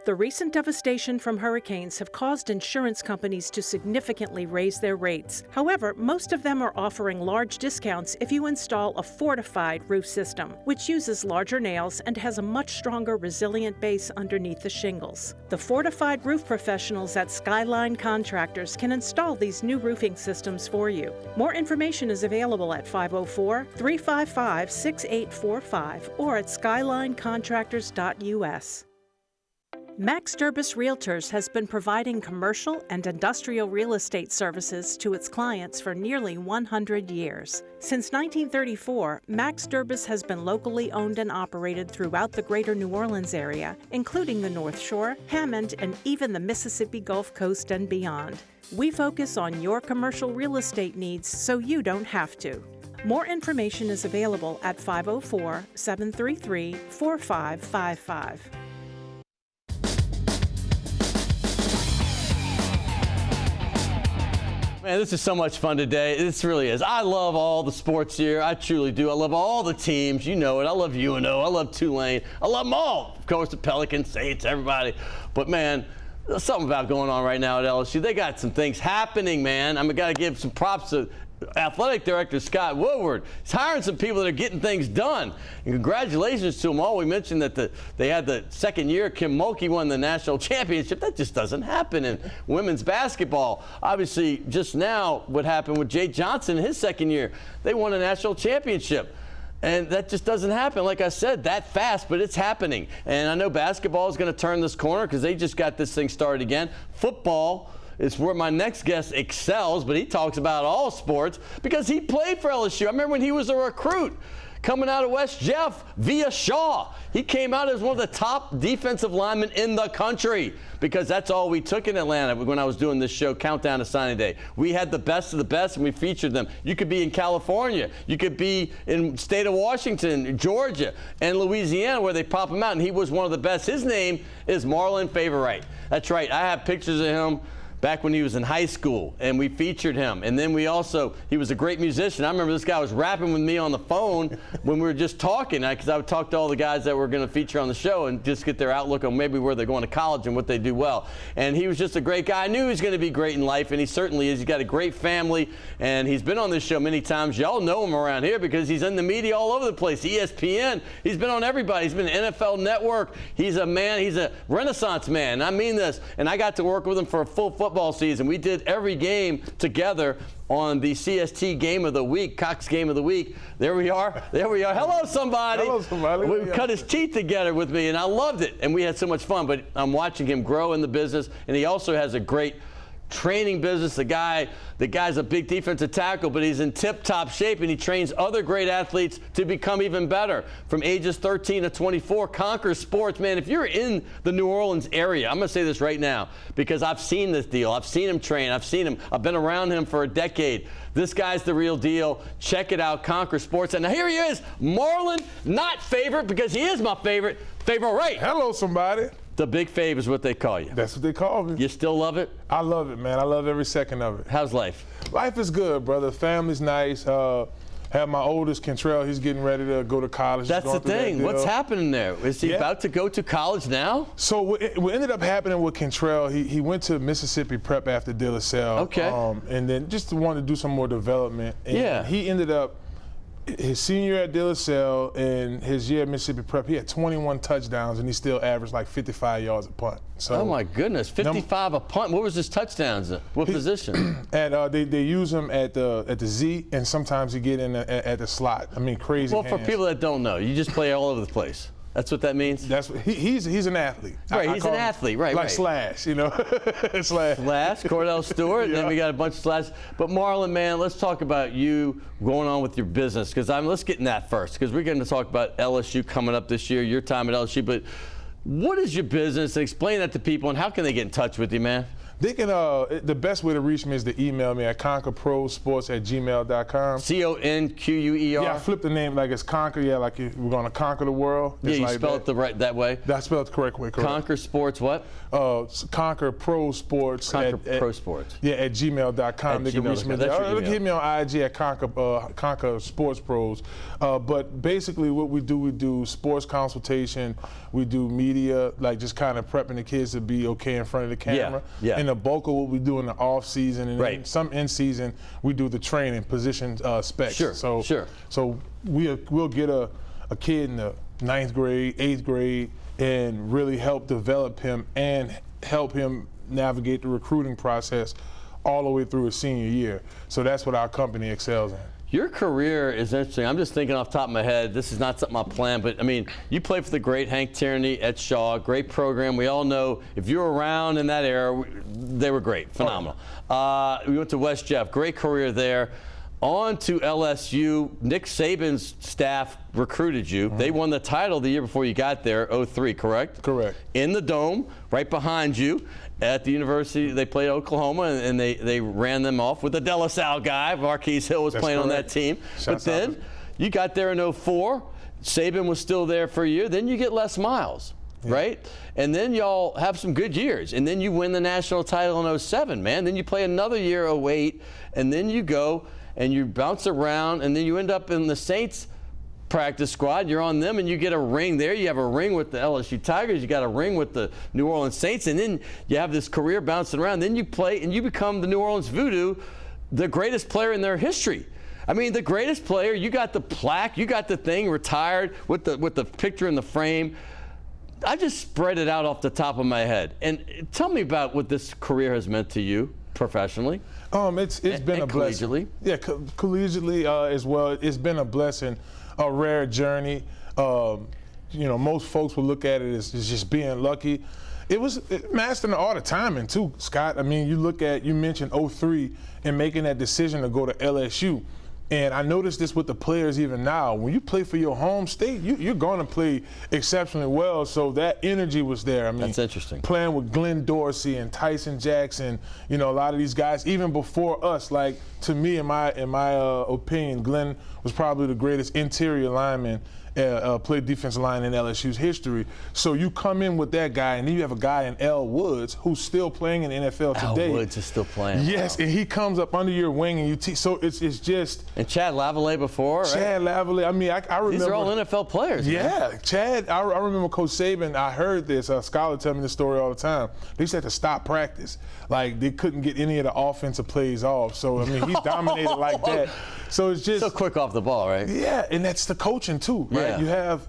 The recent devastation from hurricanes have caused insurance companies to significantly raise their rates. However, most of them are offering large discounts if you install a fortified roof system, which uses larger nails and has a much stronger, resilient base underneath the shingles. The fortified roof professionals at Skyline Contractors can install these new roofing systems for you. More information is available at 504-355-6845 or at skylinecontractors.us. Max Durbus Realtors has been providing commercial and industrial real estate services to its clients for nearly 100 years. Since 1934, Max Durbus has been locally owned and operated throughout the greater New Orleans area, including the North Shore, Hammond, and even the Mississippi Gulf Coast and beyond. We focus on your commercial real estate needs so you don't have to. More information is available at 504-733-4555. Man, this is so much fun today. This really is. I love all the sports here. I truly do. I love all the teams. You know it. I love UNO. I love Tulane. I love them all. Of course, the Pelicans, Saints, everybody. But, man, there's something about going on right now at LSU. They got some things happening, man. I'm going to give some props to Athletic Director Scott Woodward. He's hiring some people that are getting things done. And congratulations to them all. We mentioned that they had the second year. Kim Mulkey won the national championship. That just doesn't happen in women's basketball. Obviously, just now what happened with Jay Johnson in his second year. They won a national championship. And that just doesn't happen, like I said, that fast, but it's happening. And I know basketball is going to turn this corner because they just got this thing started again. Football is where my next guest excels, but he talks about all sports because he played for LSU. I remember when he was a recruit. coming out of West Jeff via Shaw. He came out as one of the top defensive linemen in the country because that's all we took in Atlanta when I was doing this show, Countdown to Signing Day. We had the best of the best, and we featured them. You could be in California. You could be in state of Washington, Georgia, and Louisiana where they pop him out, and he was one of the best. His name is Marlon Favorite. That's right. I have pictures of him back when he was in high school, and we featured him. And then he was a great musician. I remember this guy was rapping with me on the phone when we were just talking, because I would talk to all the guys that were going to feature on the show and just get their outlook on maybe where they're going to college and what they do well. And he was just a great guy. I knew he was going to be great in life, and he certainly is. He's got a great family, and he's been on this show many times. Y'all know him around here because he's in the media all over the place. ESPN, he's been on everybody. He's been NFL Network. He's a man. He's a Renaissance man. I mean this. And I got to work with him for a full football season. We did every game together on the CST Game of the Week, Cox Game of the Week. There we are. There we are. Hello, somebody. Hello, somebody. We cut his teeth together with me, and I loved it. And we had so much fun. But I'm watching him grow in the business, and he also has a great training business. The guy's a big defensive tackle, but he's in tip-top shape, and he trains other great athletes to become even better. From ages 13 to 24, Conquer Sports, man, if you're in the New Orleans area, I'm going to say this right now because I've seen this deal. I've seen him train. I've been around him for a decade. This guy's the real deal. Check it out, Conquer Sports. And now here he is, Marlon, not favorite because he is my favorite. Favorite. Hello, somebody. The Big Fave is what they call you. That's what they call me. You still love it? I love it, man. I love every second of it. How's life? Life is good, brother. Family's nice. Have my oldest, Kentrell, he's getting ready to go to college. That's the thing. What's happening there? Is he about to go to college now? So what ended up happening with Kentrell, he went to Mississippi Prep after De La Salle. Okay. And then just wanted to do some more development. And he ended up, his senior year at De La Salle and his year at Mississippi Prep, he had 21 touchdowns, and he still averaged like 55 yards a punt. So, oh my goodness, 55 a punt. What was his touchdowns? What position? They use him at the Z, and sometimes he get in at the slot. I mean, crazy. Well, hands. for people that don't know, you just play all over the place. That's what that means? That's what, he's an athlete. Right, he's an athlete, right, like right. Slash, you know. Slash, Cordell Stewart, and then we got a bunch of Slash. But Marlon, man, let's talk about you going on with your business, because let's get in that first, because we're going to talk about LSU coming up this year, your time at LSU. But what is your business? Explain that to people, and how can they get in touch with you, man? They can, the best way to reach me is to email me at conquerprosports@gmail.com. CONQUER? Yeah, I flipped the name like it's conquer, like we're going to conquer the world. Yeah, it's you like spelled it that way? I spelled it the correct way, correct. Conquer Sports what? Conquer Pro Sports. Conquer Pro Sports. Yeah, at gmail.com. They can reach me there. Or hit me on IG at Conquer Sports Pros. But basically what we do sports consultation. We do media, like just kind of prepping the kids to be okay in front of the camera. Yeah. And the bulk of what we do in the off season and then some in season, we do the training, position specs. Sure, So we'll get a kid in the 9th grade, 8th grade, and really help develop him and help him navigate the recruiting process all the way through his senior year. So that's what our company excels in. Your career is interesting. I'm just thinking off the top of my head, this is not something I planned, but I mean, you played for the great Hank Tierney at Shaw, great program. We all know if you were around in that era, they were great, phenomenal. We went to West Jeff, great career there. On to LSU. Nick Saban's staff recruited you. They won the title the year before you got there, 03, correct? Correct. In the Dome, right behind you. At the university, they played Oklahoma, and they ran them off with a De La Salle guy. Marquise Hill was playing on that team. But then you got there in 04. Saban was still there for a year. Then you get Les Miles, right? And then y'all have some good years. And then you win the national title in 07, man. Then you play another year, 08. And then you go and you bounce around, and then you end up in the Saints practice squad. You're on them, and you get a ring there. You have a ring with the LSU Tigers. You got a ring with the New Orleans Saints, and then you have this career bouncing around. Then you play, and you become the New Orleans Voodoo, the greatest player in their history. I mean, the greatest player. You got the plaque. You got the thing retired with the picture in the frame. I just spread it out off the top of my head. And tell me about what this career has meant to you professionally. It's been a blessing. Collegiately? Yeah, collegiately as well. It's been a blessing, a rare journey. Most folks will look at it as just being lucky. It was mastering the art of timing too, Scott. I mean, you mentioned 03 and making that decision to go to LSU. And I noticed this with the players even now. When you play for your home state, you're going to play exceptionally well. So that energy was there. I mean, that's interesting. Playing with Glenn Dorsey and Tyson Jackson, you know, a lot of these guys, even before us, like to me, in my opinion, Glenn was probably the greatest interior lineman. Played defensive line in LSU's history. So you come in with that guy, and then you have a guy in L. Woods who's still playing in the NFL today. L. Woods is still playing. Yes, wow. And he comes up under your wing, and so it's just. And Chad Lavallee before, right? Chad Lavallee. I mean, I remember. These are all NFL players. Yeah, man. Chad. I remember Coach Saban. I heard this. Scholar tell me this story all the time. They used to have to stop practice. Like they couldn't get any of the offensive plays off. So I mean, he dominated like that. So it's just so quick off the ball, right? Yeah, and that's the coaching too, right? Yeah.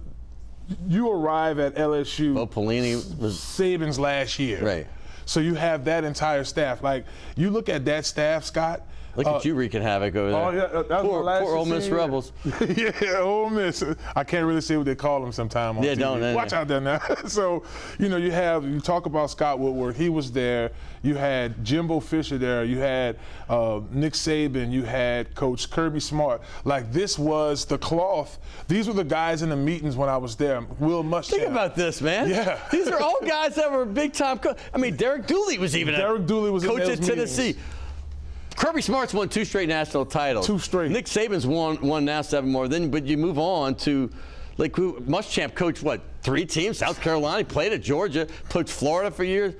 You arrive at LSU. Well, Pelini was Saban's last year, right? So you have that entire staff. Like you look at that staff, Scott. Look at you wreaking havoc over there. Oh yeah, that was poor Ole Miss Rebels. Yeah, Ole Miss. I can't really say what they call them sometime on TV. Don't. Watch out there now. So, you know, you talk about Scott Woodward. He was there. You had Jimbo Fisher there. You had Nick Saban. You had Coach Kirby Smart. Like this was the cloth. These were the guys in the meetings when I was there. Will Muschamp. Think about this, man. Yeah. These are all guys that were big time. I mean, Derek Dooley was even coach at Tennessee. Meetings. Kirby Smart's won 2 straight national titles. 2 straight. Nick Saban's won now 7 more. But you move on to, like, Muschamp coached, 3 teams? South Carolina. He played at Georgia, coached Florida for years.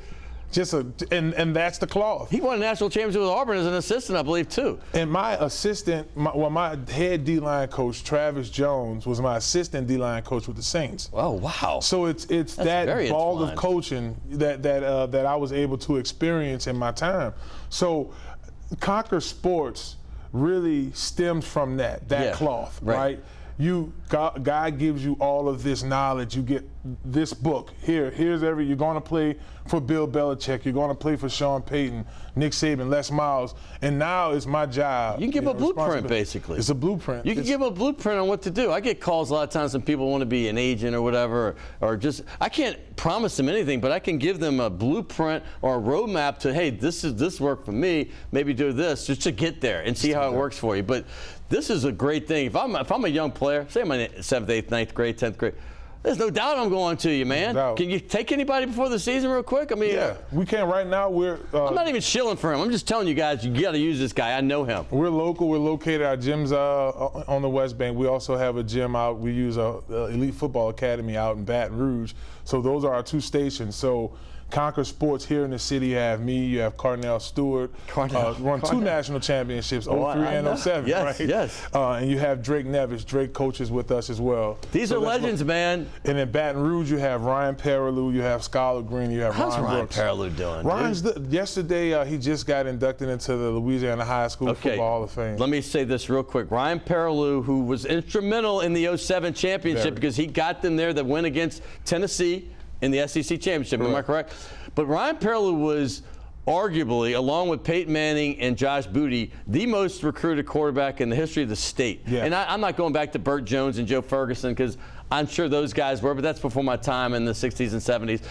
And that's the cloth. He won a national championship with Auburn as an assistant, I believe, too. And my assistant, my head D-line coach, Travis Jones, was my assistant D-line coach with the Saints. Oh, wow. So it's that ball of coaching that I was able to experience in my time. So Conquer Sports really stems from that cloth, right? God gives you all of this knowledge. You get this book. Here's you're going to play for Bill Belichick. You're going to play for Sean Payton, Nick Saban, Les Miles. And now it's my job. You can give a blueprint, basically. It's a blueprint. You can give a blueprint on what to do. I get calls a lot of times when people want to be an agent or whatever, or just, I can't promise them anything, but I can give them a blueprint or a roadmap to, hey, this worked for me, maybe do this, just to get there and see how it works for you. But this is a great thing. If I'm a young player, say I'm in 7th, 8th, 9th grade, 10th grade, there's no doubt I'm going to you, man. No. Can you take anybody before the season real quick? I mean, yeah, we can right now. I'm not even shilling for him. I'm just telling you guys, you got to use this guy. I know him. We're local. We're located. Our gym's on the West Bank. We also have a gym out. We use a Elite Football Academy out in Baton Rouge. So those are our 2 stations. So Conquer Sports here in the city. You have me, you have Carnell Stewart, won 2 national championships, 03 and 07, yes, right? Yes. And you have Drake Nevis. Drake coaches with us as well. These are legends, man. And in Baton Rouge, you have Ryan Perilou, you have Scholar Green, you have How's Ryan Brooks. Perilou doing? Ryan's yesterday, he just got inducted into the Louisiana High School Football Hall of Fame. Let me say this real quick. Ryan Perilou, who was instrumental in the 07 championship because he got them there that win against Tennessee in the SEC championship. Am I correct? But Ryan Perilou was arguably, along with Peyton Manning and Josh Booty, the most recruited quarterback in the history of the state. Yeah. And I'm not going back to Burt Jones and Joe Ferguson because I'm sure those guys were, but that's before my time in the 60s and 70s.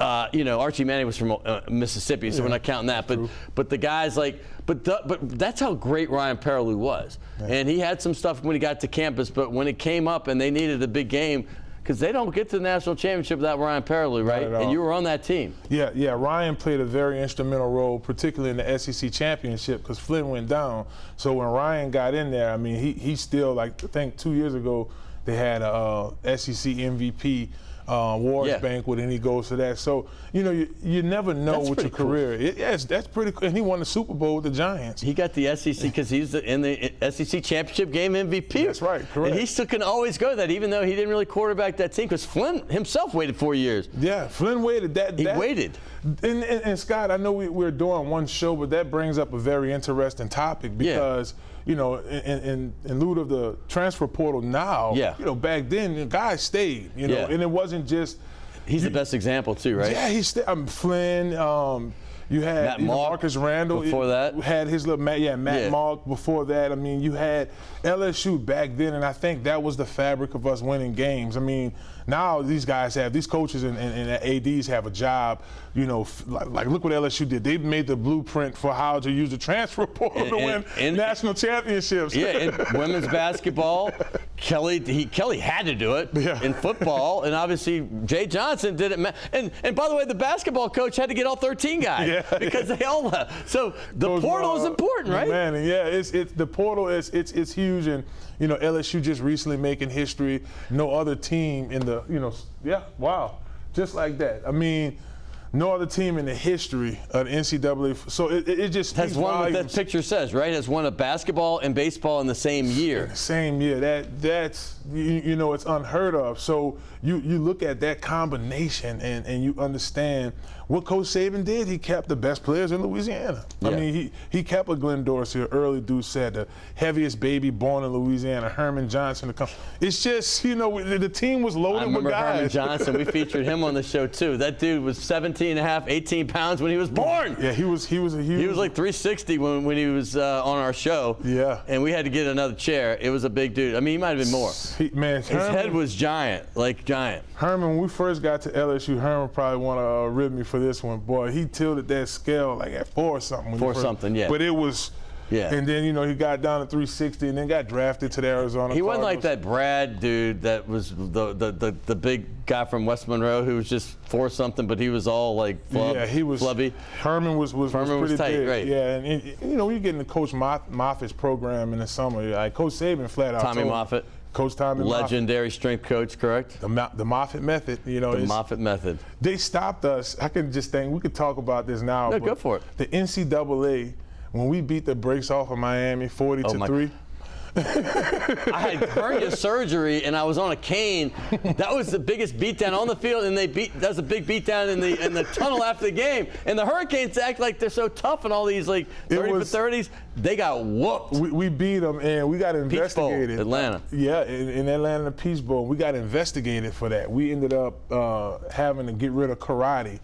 Archie Manning was from Mississippi, so we're not counting that. But the guys but that's how great Ryan Perilou was. Yeah. And he had some stuff when he got to campus, but when it came up and they needed a big game, because they don't get to the national championship without Ryan Perilou, right? And you were on that team. Yeah. Ryan played a very instrumental role, particularly in the SEC championship, because Flynn went down. So when Ryan got in there, I mean, he still, I think 2 years ago, they had a SEC MVP awards banquet, and he goes to that. So, you never know with your career. Yes, that's pretty cool. And he won the Super Bowl with the Giants. He got the SEC because he's in the SEC championship game MVP. That's right, correct. And he still can always go that, even though he didn't really quarterback that team, because Flynn himself waited 4 years. Yeah, Flynn waited. He waited. And Scott, I know we're doing one show, but that brings up a very interesting topic because in lieu of the transfer portal now, back then, guys stayed, and it wasn't just. He's the best example too, right? Yeah, he stayed. Flynn. You had Marcus Randall before that. Had his little Matt Maulk before that. I mean, you had LSU back then, and I think that was the fabric of us winning games. I mean, now these coaches and ADs have a job, you know, like look what LSU did. They made the blueprint for how to use the transfer portal to win national championships. Yeah, in women's basketball, Kelly had to do it. Yeah. In football, and obviously Jay Johnson did it. And by the way, the basketball coach had to get all 13 guys because they all left. So the portal is important, right? Man, yeah, it's the portal is huge, and you know LSU just recently making history. No other team in the just like that. I mean, no other team in the history of the NCAA. So it just has won what that picture says, right? Has won a basketball and baseball in the same year. In the same year. That's you know, it's unheard of. So you look at that combination and you understand what Coach Saban did. He kept the best players in Louisiana. Yeah. I mean, he kept a Glenn Dorsey, an early dude said, the heaviest baby born in Louisiana, Herman Johnson. It's just, you know, the team was loaded with guys. I remember Herman Johnson. We featured him on the show too. That dude was 17 and a half, 18 pounds when he was born. Yeah, he was like 360 when he was on our show. Yeah. And we had to get another chair. It was a big dude. I mean, he might have been more. His head was giant, like giant. Herman, when we first got to LSU, Herman probably want to rib me for this one. Boy, he tilted that scale like at 4 or something. Yeah. But it was, and then, you know, he got down to 360 and then got drafted to the Arizona He Cardinals. wasn't like that Brad dude that was the big guy from West Monroe who was just 4 something, but he was all like he was flubby. Herman was pretty tight, big. right? Yeah, and you know, we getting the Coach Moffitt's program in the summer. Like Coach Saban flat out. Tommy Moffitt. Coach Tommy legendary strength coach, correct? The Moffitt method, you know. The Moffitt method. They stopped us. I can just think we could talk about this now. No, go for it. The NCAA, when we beat the brakes off of Miami 40-3. I had hernia surgery and I was on a cane. That was the biggest beatdown on the field, and that was a big beatdown in the tunnel after the game. And the Hurricanes act like they're so tough in all these like 30 for 30s. They got whooped. We beat them and we got investigated. Peach Bowl, Atlanta. Yeah, in Atlanta, the Peach Bowl. We got investigated for that. We ended up having to get rid of karate.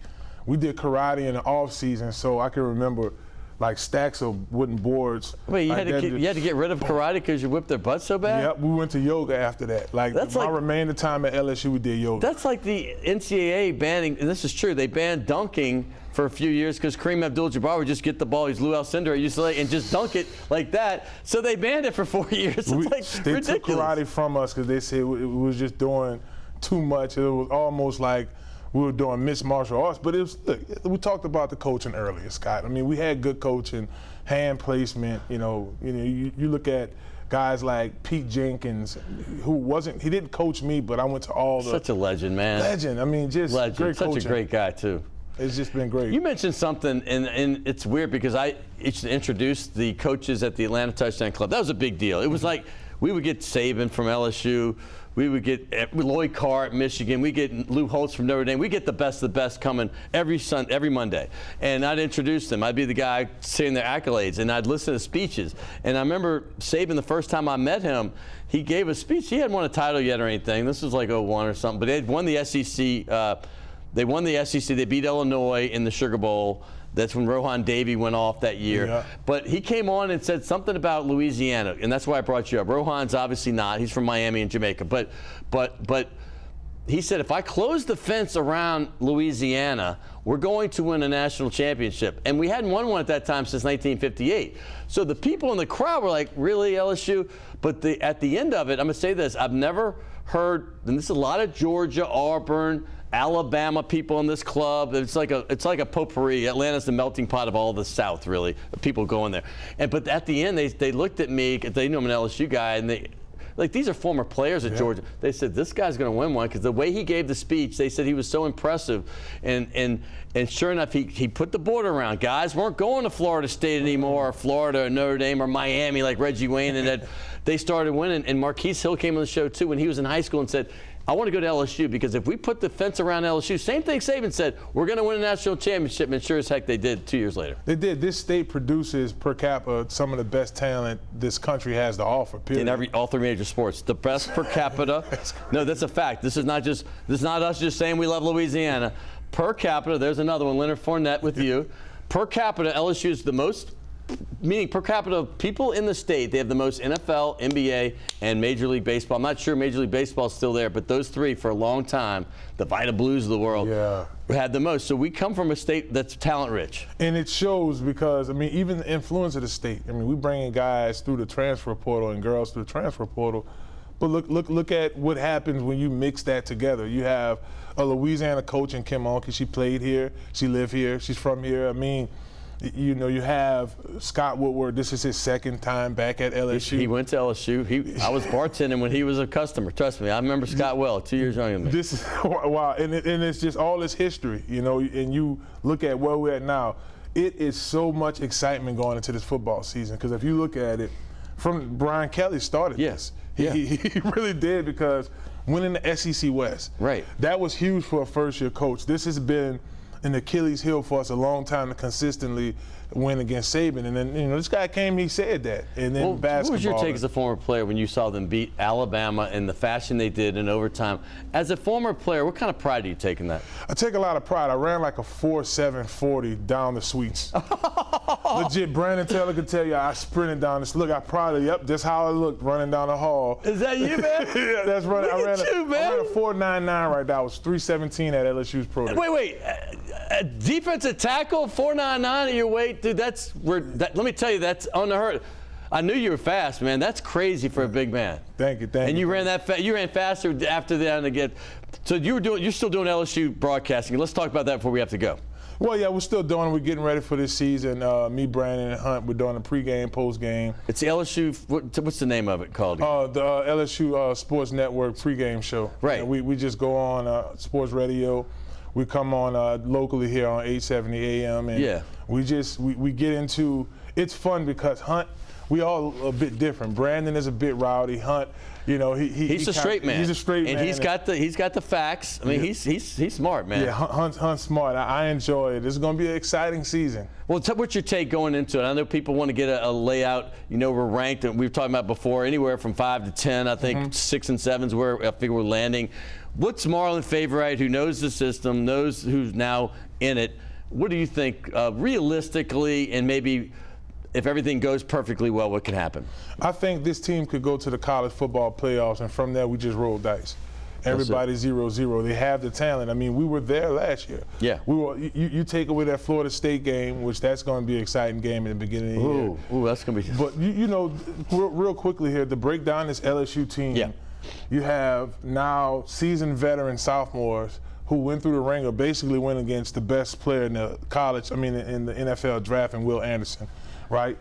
We did karate in the off season, so I can remember like stacks of wooden boards. Wait, you had to get rid of karate because you whipped their butts so bad? Yep, we went to yoga after that. My remainder time at LSU, we did yoga. That's like the NCAA banning, and this is true, they banned dunking for a few years because Kareem Abdul-Jabbar would just get the ball, he's Lou Alcindor at UCLA, and just dunk it like that. So they banned it for 4 years. It's they ridiculous. Took karate from us because they said it was just doing too much. It was almost like we were doing mixed martial arts, but it was. Look, we talked about the coaching earlier, Scott. I mean, we had good coaching, hand placement. You look at guys like Pete Jenkins, he didn't coach me, but I went to all the. Such a legend, man. Legend. I mean, just legend. Great Such coaching. A great guy too. It's just been great. You mentioned something, and it's weird because I introduced the coaches at the Atlanta Touchdown Club. That was a big deal. It was like we would get Saban from LSU. We would get Lloyd Carr at Michigan. We get Lou Holtz from Notre Dame. We get the best of the best coming every Monday. And I'd introduce them. I'd be the guy saying their accolades, and I'd listen to speeches. And I remember Saban, the first time I met him, he gave a speech. He hadn't won a title yet or anything. This was like 01 or something. But they had won the SEC. They won the SEC. They beat Illinois in the Sugar Bowl. That's when Rohan Davey went off that year. Yeah. But he came on and said something about Louisiana, and that's why I brought you up. Rohan's obviously not. He's from Miami and Jamaica. But he said, if I close the fence around Louisiana, we're going to win a national championship. And we hadn't won one at that time since 1958. So the people in the crowd were like, really, LSU? But at the end of it, I'm going to say this. I've never heard, and this is a lot of Georgia, Auburn, Alabama people in this club. It's like a potpourri. Atlanta's the melting pot of all the South, really. People going there. But at the end, they looked at me. They knew I'm an LSU guy, and these are former players at Georgia. They said this guy's going to win one because the way he gave the speech, they said he was so impressive, and sure enough, he put the border around. Guys weren't going to Florida State anymore, or Florida, or Notre Dame, or Miami like Reggie Wayne, and they started winning. And Marquise Hill came on the show too when he was in high school and said, I want to go to LSU because if we put the fence around LSU, same thing Saban said, we're going to win a national championship, and sure as heck they did 2 years later. They did. This state produces per capita some of the best talent this country has to offer, period. In all 3 major sports. The best per capita. No, that's a fact. This is not us just saying we love Louisiana. Per capita, there's another one, Leonard Fournette with you. Per capita, LSU is the most meaning per capita people in the state, they have the most NFL, NBA, and Major League Baseball. I'm not sure Major League Baseball is still there, but those three for a long time, the Vita Blues of the world, had the most. So we come from a state that's talent rich. And it shows because, I mean, even the influence of the state. I mean, we bring in guys through the transfer portal and girls through the transfer portal. But look at what happens when you mix that together. You have a Louisiana coach in Kim Onke. She played here. She lived here. She's from here. I mean, you know, you have Scott Woodward. This is his second time back at LSU. He went to LSU. I was bartending when he was a customer. Trust me, I remember Scott well, 2 years younger than me. This is wow, and it's just all this history, you know. And you look at where we're at now. It is so much excitement going into this football season because if you look at it, from Brian Kelly started this. He really did because winning the SEC West. Right. That was huge for a first-year coach. This has been an Achilles heel for us a long time to consistently win against Saban. And then, you know, this guy came, he said that. And then basketball. What was your take as a former player when you saw them beat Alabama in the fashion they did in overtime? As a former player, what kind of pride do you take in that? I take a lot of pride. I ran like a 4.7 40 down the suites. Legit, Brandon Taylor could tell you I sprinted down this. Look, I probably, that's how I looked running down the hall. Is that you, man? Yeah, that's running. I ran a 4.99 right now. I was 3.17 at LSU's pro day. Wait. Defensive tackle, 4.99 at your weight, dude. Let me tell you, that's unheard. I knew you were fast, man. That's crazy for a big man. Thank you. And you ran that fast. You ran faster after that again. So you're still doing LSU broadcasting. Let's talk about that before we have to go. Well, yeah, we're still doing it. We're getting ready for this season. Me, Brandon, and Hunt, we're doing a pregame, postgame. It's the LSU, what's the name of it called? The LSU Sports Network pregame show. Right. And we just go on sports radio. We come on locally here on 870 AM. And we get into, it's fun because Hunt, we all a bit different. Brandon is a bit rowdy. Hunt, you know, he's a straight man. He's a straight man. And he's got the facts. I mean, he's smart, man. Yeah, Hunt's smart. I enjoy it. This is going to be an exciting season. Well, what's your take going into it? I know people want to get a layout. You know, we're ranked, and we've talked about before, anywhere from 5 to 10. I think 6 and 7 is where I think we're landing. What's Marlon favorite, who knows the system, knows who's now in it? What do you think realistically, and maybe if everything goes perfectly well, what can happen? I think this team could go to the college football playoffs, and from there we just roll dice. Everybody 0-0. They have the talent. I mean, we were there last year. Yeah. We were. You take away that Florida State game, which that's going to be an exciting game in the beginning of the year. Ooh, that's going to be. But you know, real quickly here, to break down this LSU team. Yeah. You have now seasoned veteran sophomores who went through the ringer, basically went against the best player in the in the NFL draft, and Will Anderson, right?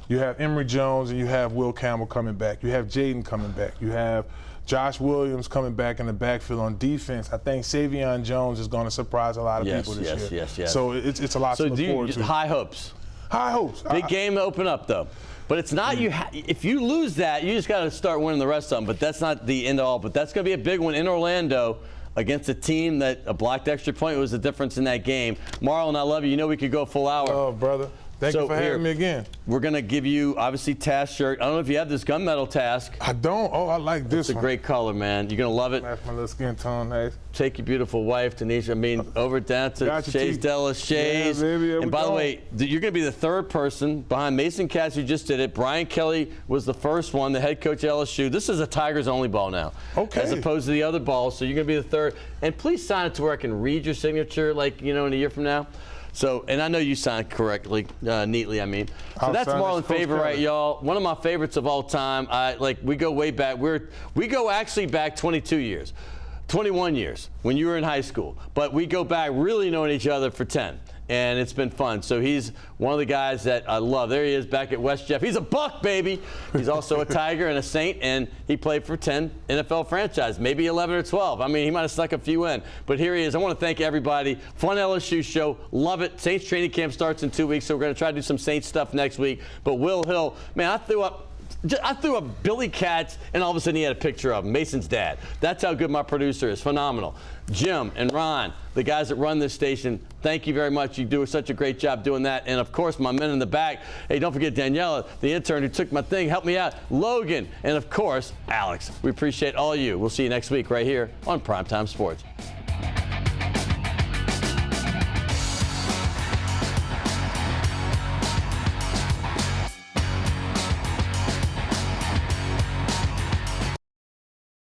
You have Emory Jones and you have Will Campbell coming back. You have Jaden coming back. You have Josh Williams coming back in the backfield on defense. I think Savion Jones is going to surprise a lot of people this year. Yes. So it's a lot to look forward to. High hopes. High hopes. Big game to open up, though. But it's not if you lose that, you just got to start winning the rest of them. But that's not the end all. But that's going to be a big one in Orlando against a team that a blocked extra point was the difference in that game. Marlon, I love you. You know we could go full hour. Oh, brother. Thank you for having me again. We're going to give you, obviously, task shirt. I don't know if you have this gunmetal task. I don't. Oh, I like this one. It's a great color, man. You're going to love it. That's my little skin tone. Hey. Take your beautiful wife, Tanisha. I mean, over down to Shays Della Shays. Yeah, baby, and by the way, you're going to be the third person behind Mason Katz, who just did it. Brian Kelly was the first one, the head coach at LSU. This is a Tigers only ball now. Okay. As opposed to the other balls. So you're going to be the third. And please sign it to where I can read your signature, like, in a year from now. So, and I know you signed correctly, neatly, I mean. So that's Marlon's favorite, y'all. One of my favorites of all time. We go way back. We go actually back 22 years, 21 years when you were in high school. But we go back really knowing each other for 10. And it's been fun. So he's one of the guys that I love. There he is back at West Jeff. He's a Buck, baby. He's also a Tiger and a Saint, and he played for 10 NFL franchises, maybe 11 or 12. I mean, he might have snuck a few in. But here he is. I want to thank everybody. Fun LSU show. Love it. Saints training camp starts in 2 weeks, so we're going to try to do some Saints stuff next week. But Will Hill, man, I threw up Billy Katz, and all of a sudden he had a picture of him, Mason's dad. That's how good my producer is. Phenomenal. Jim and Ron, the guys that run this station, thank you very much. You do such a great job doing that. And, of course, my men in the back. Hey, don't forget Daniela, the intern who took my thing, helped me out. Logan, and, of course, Alex. We appreciate all you. We'll see you next week right here on Primetime Sports.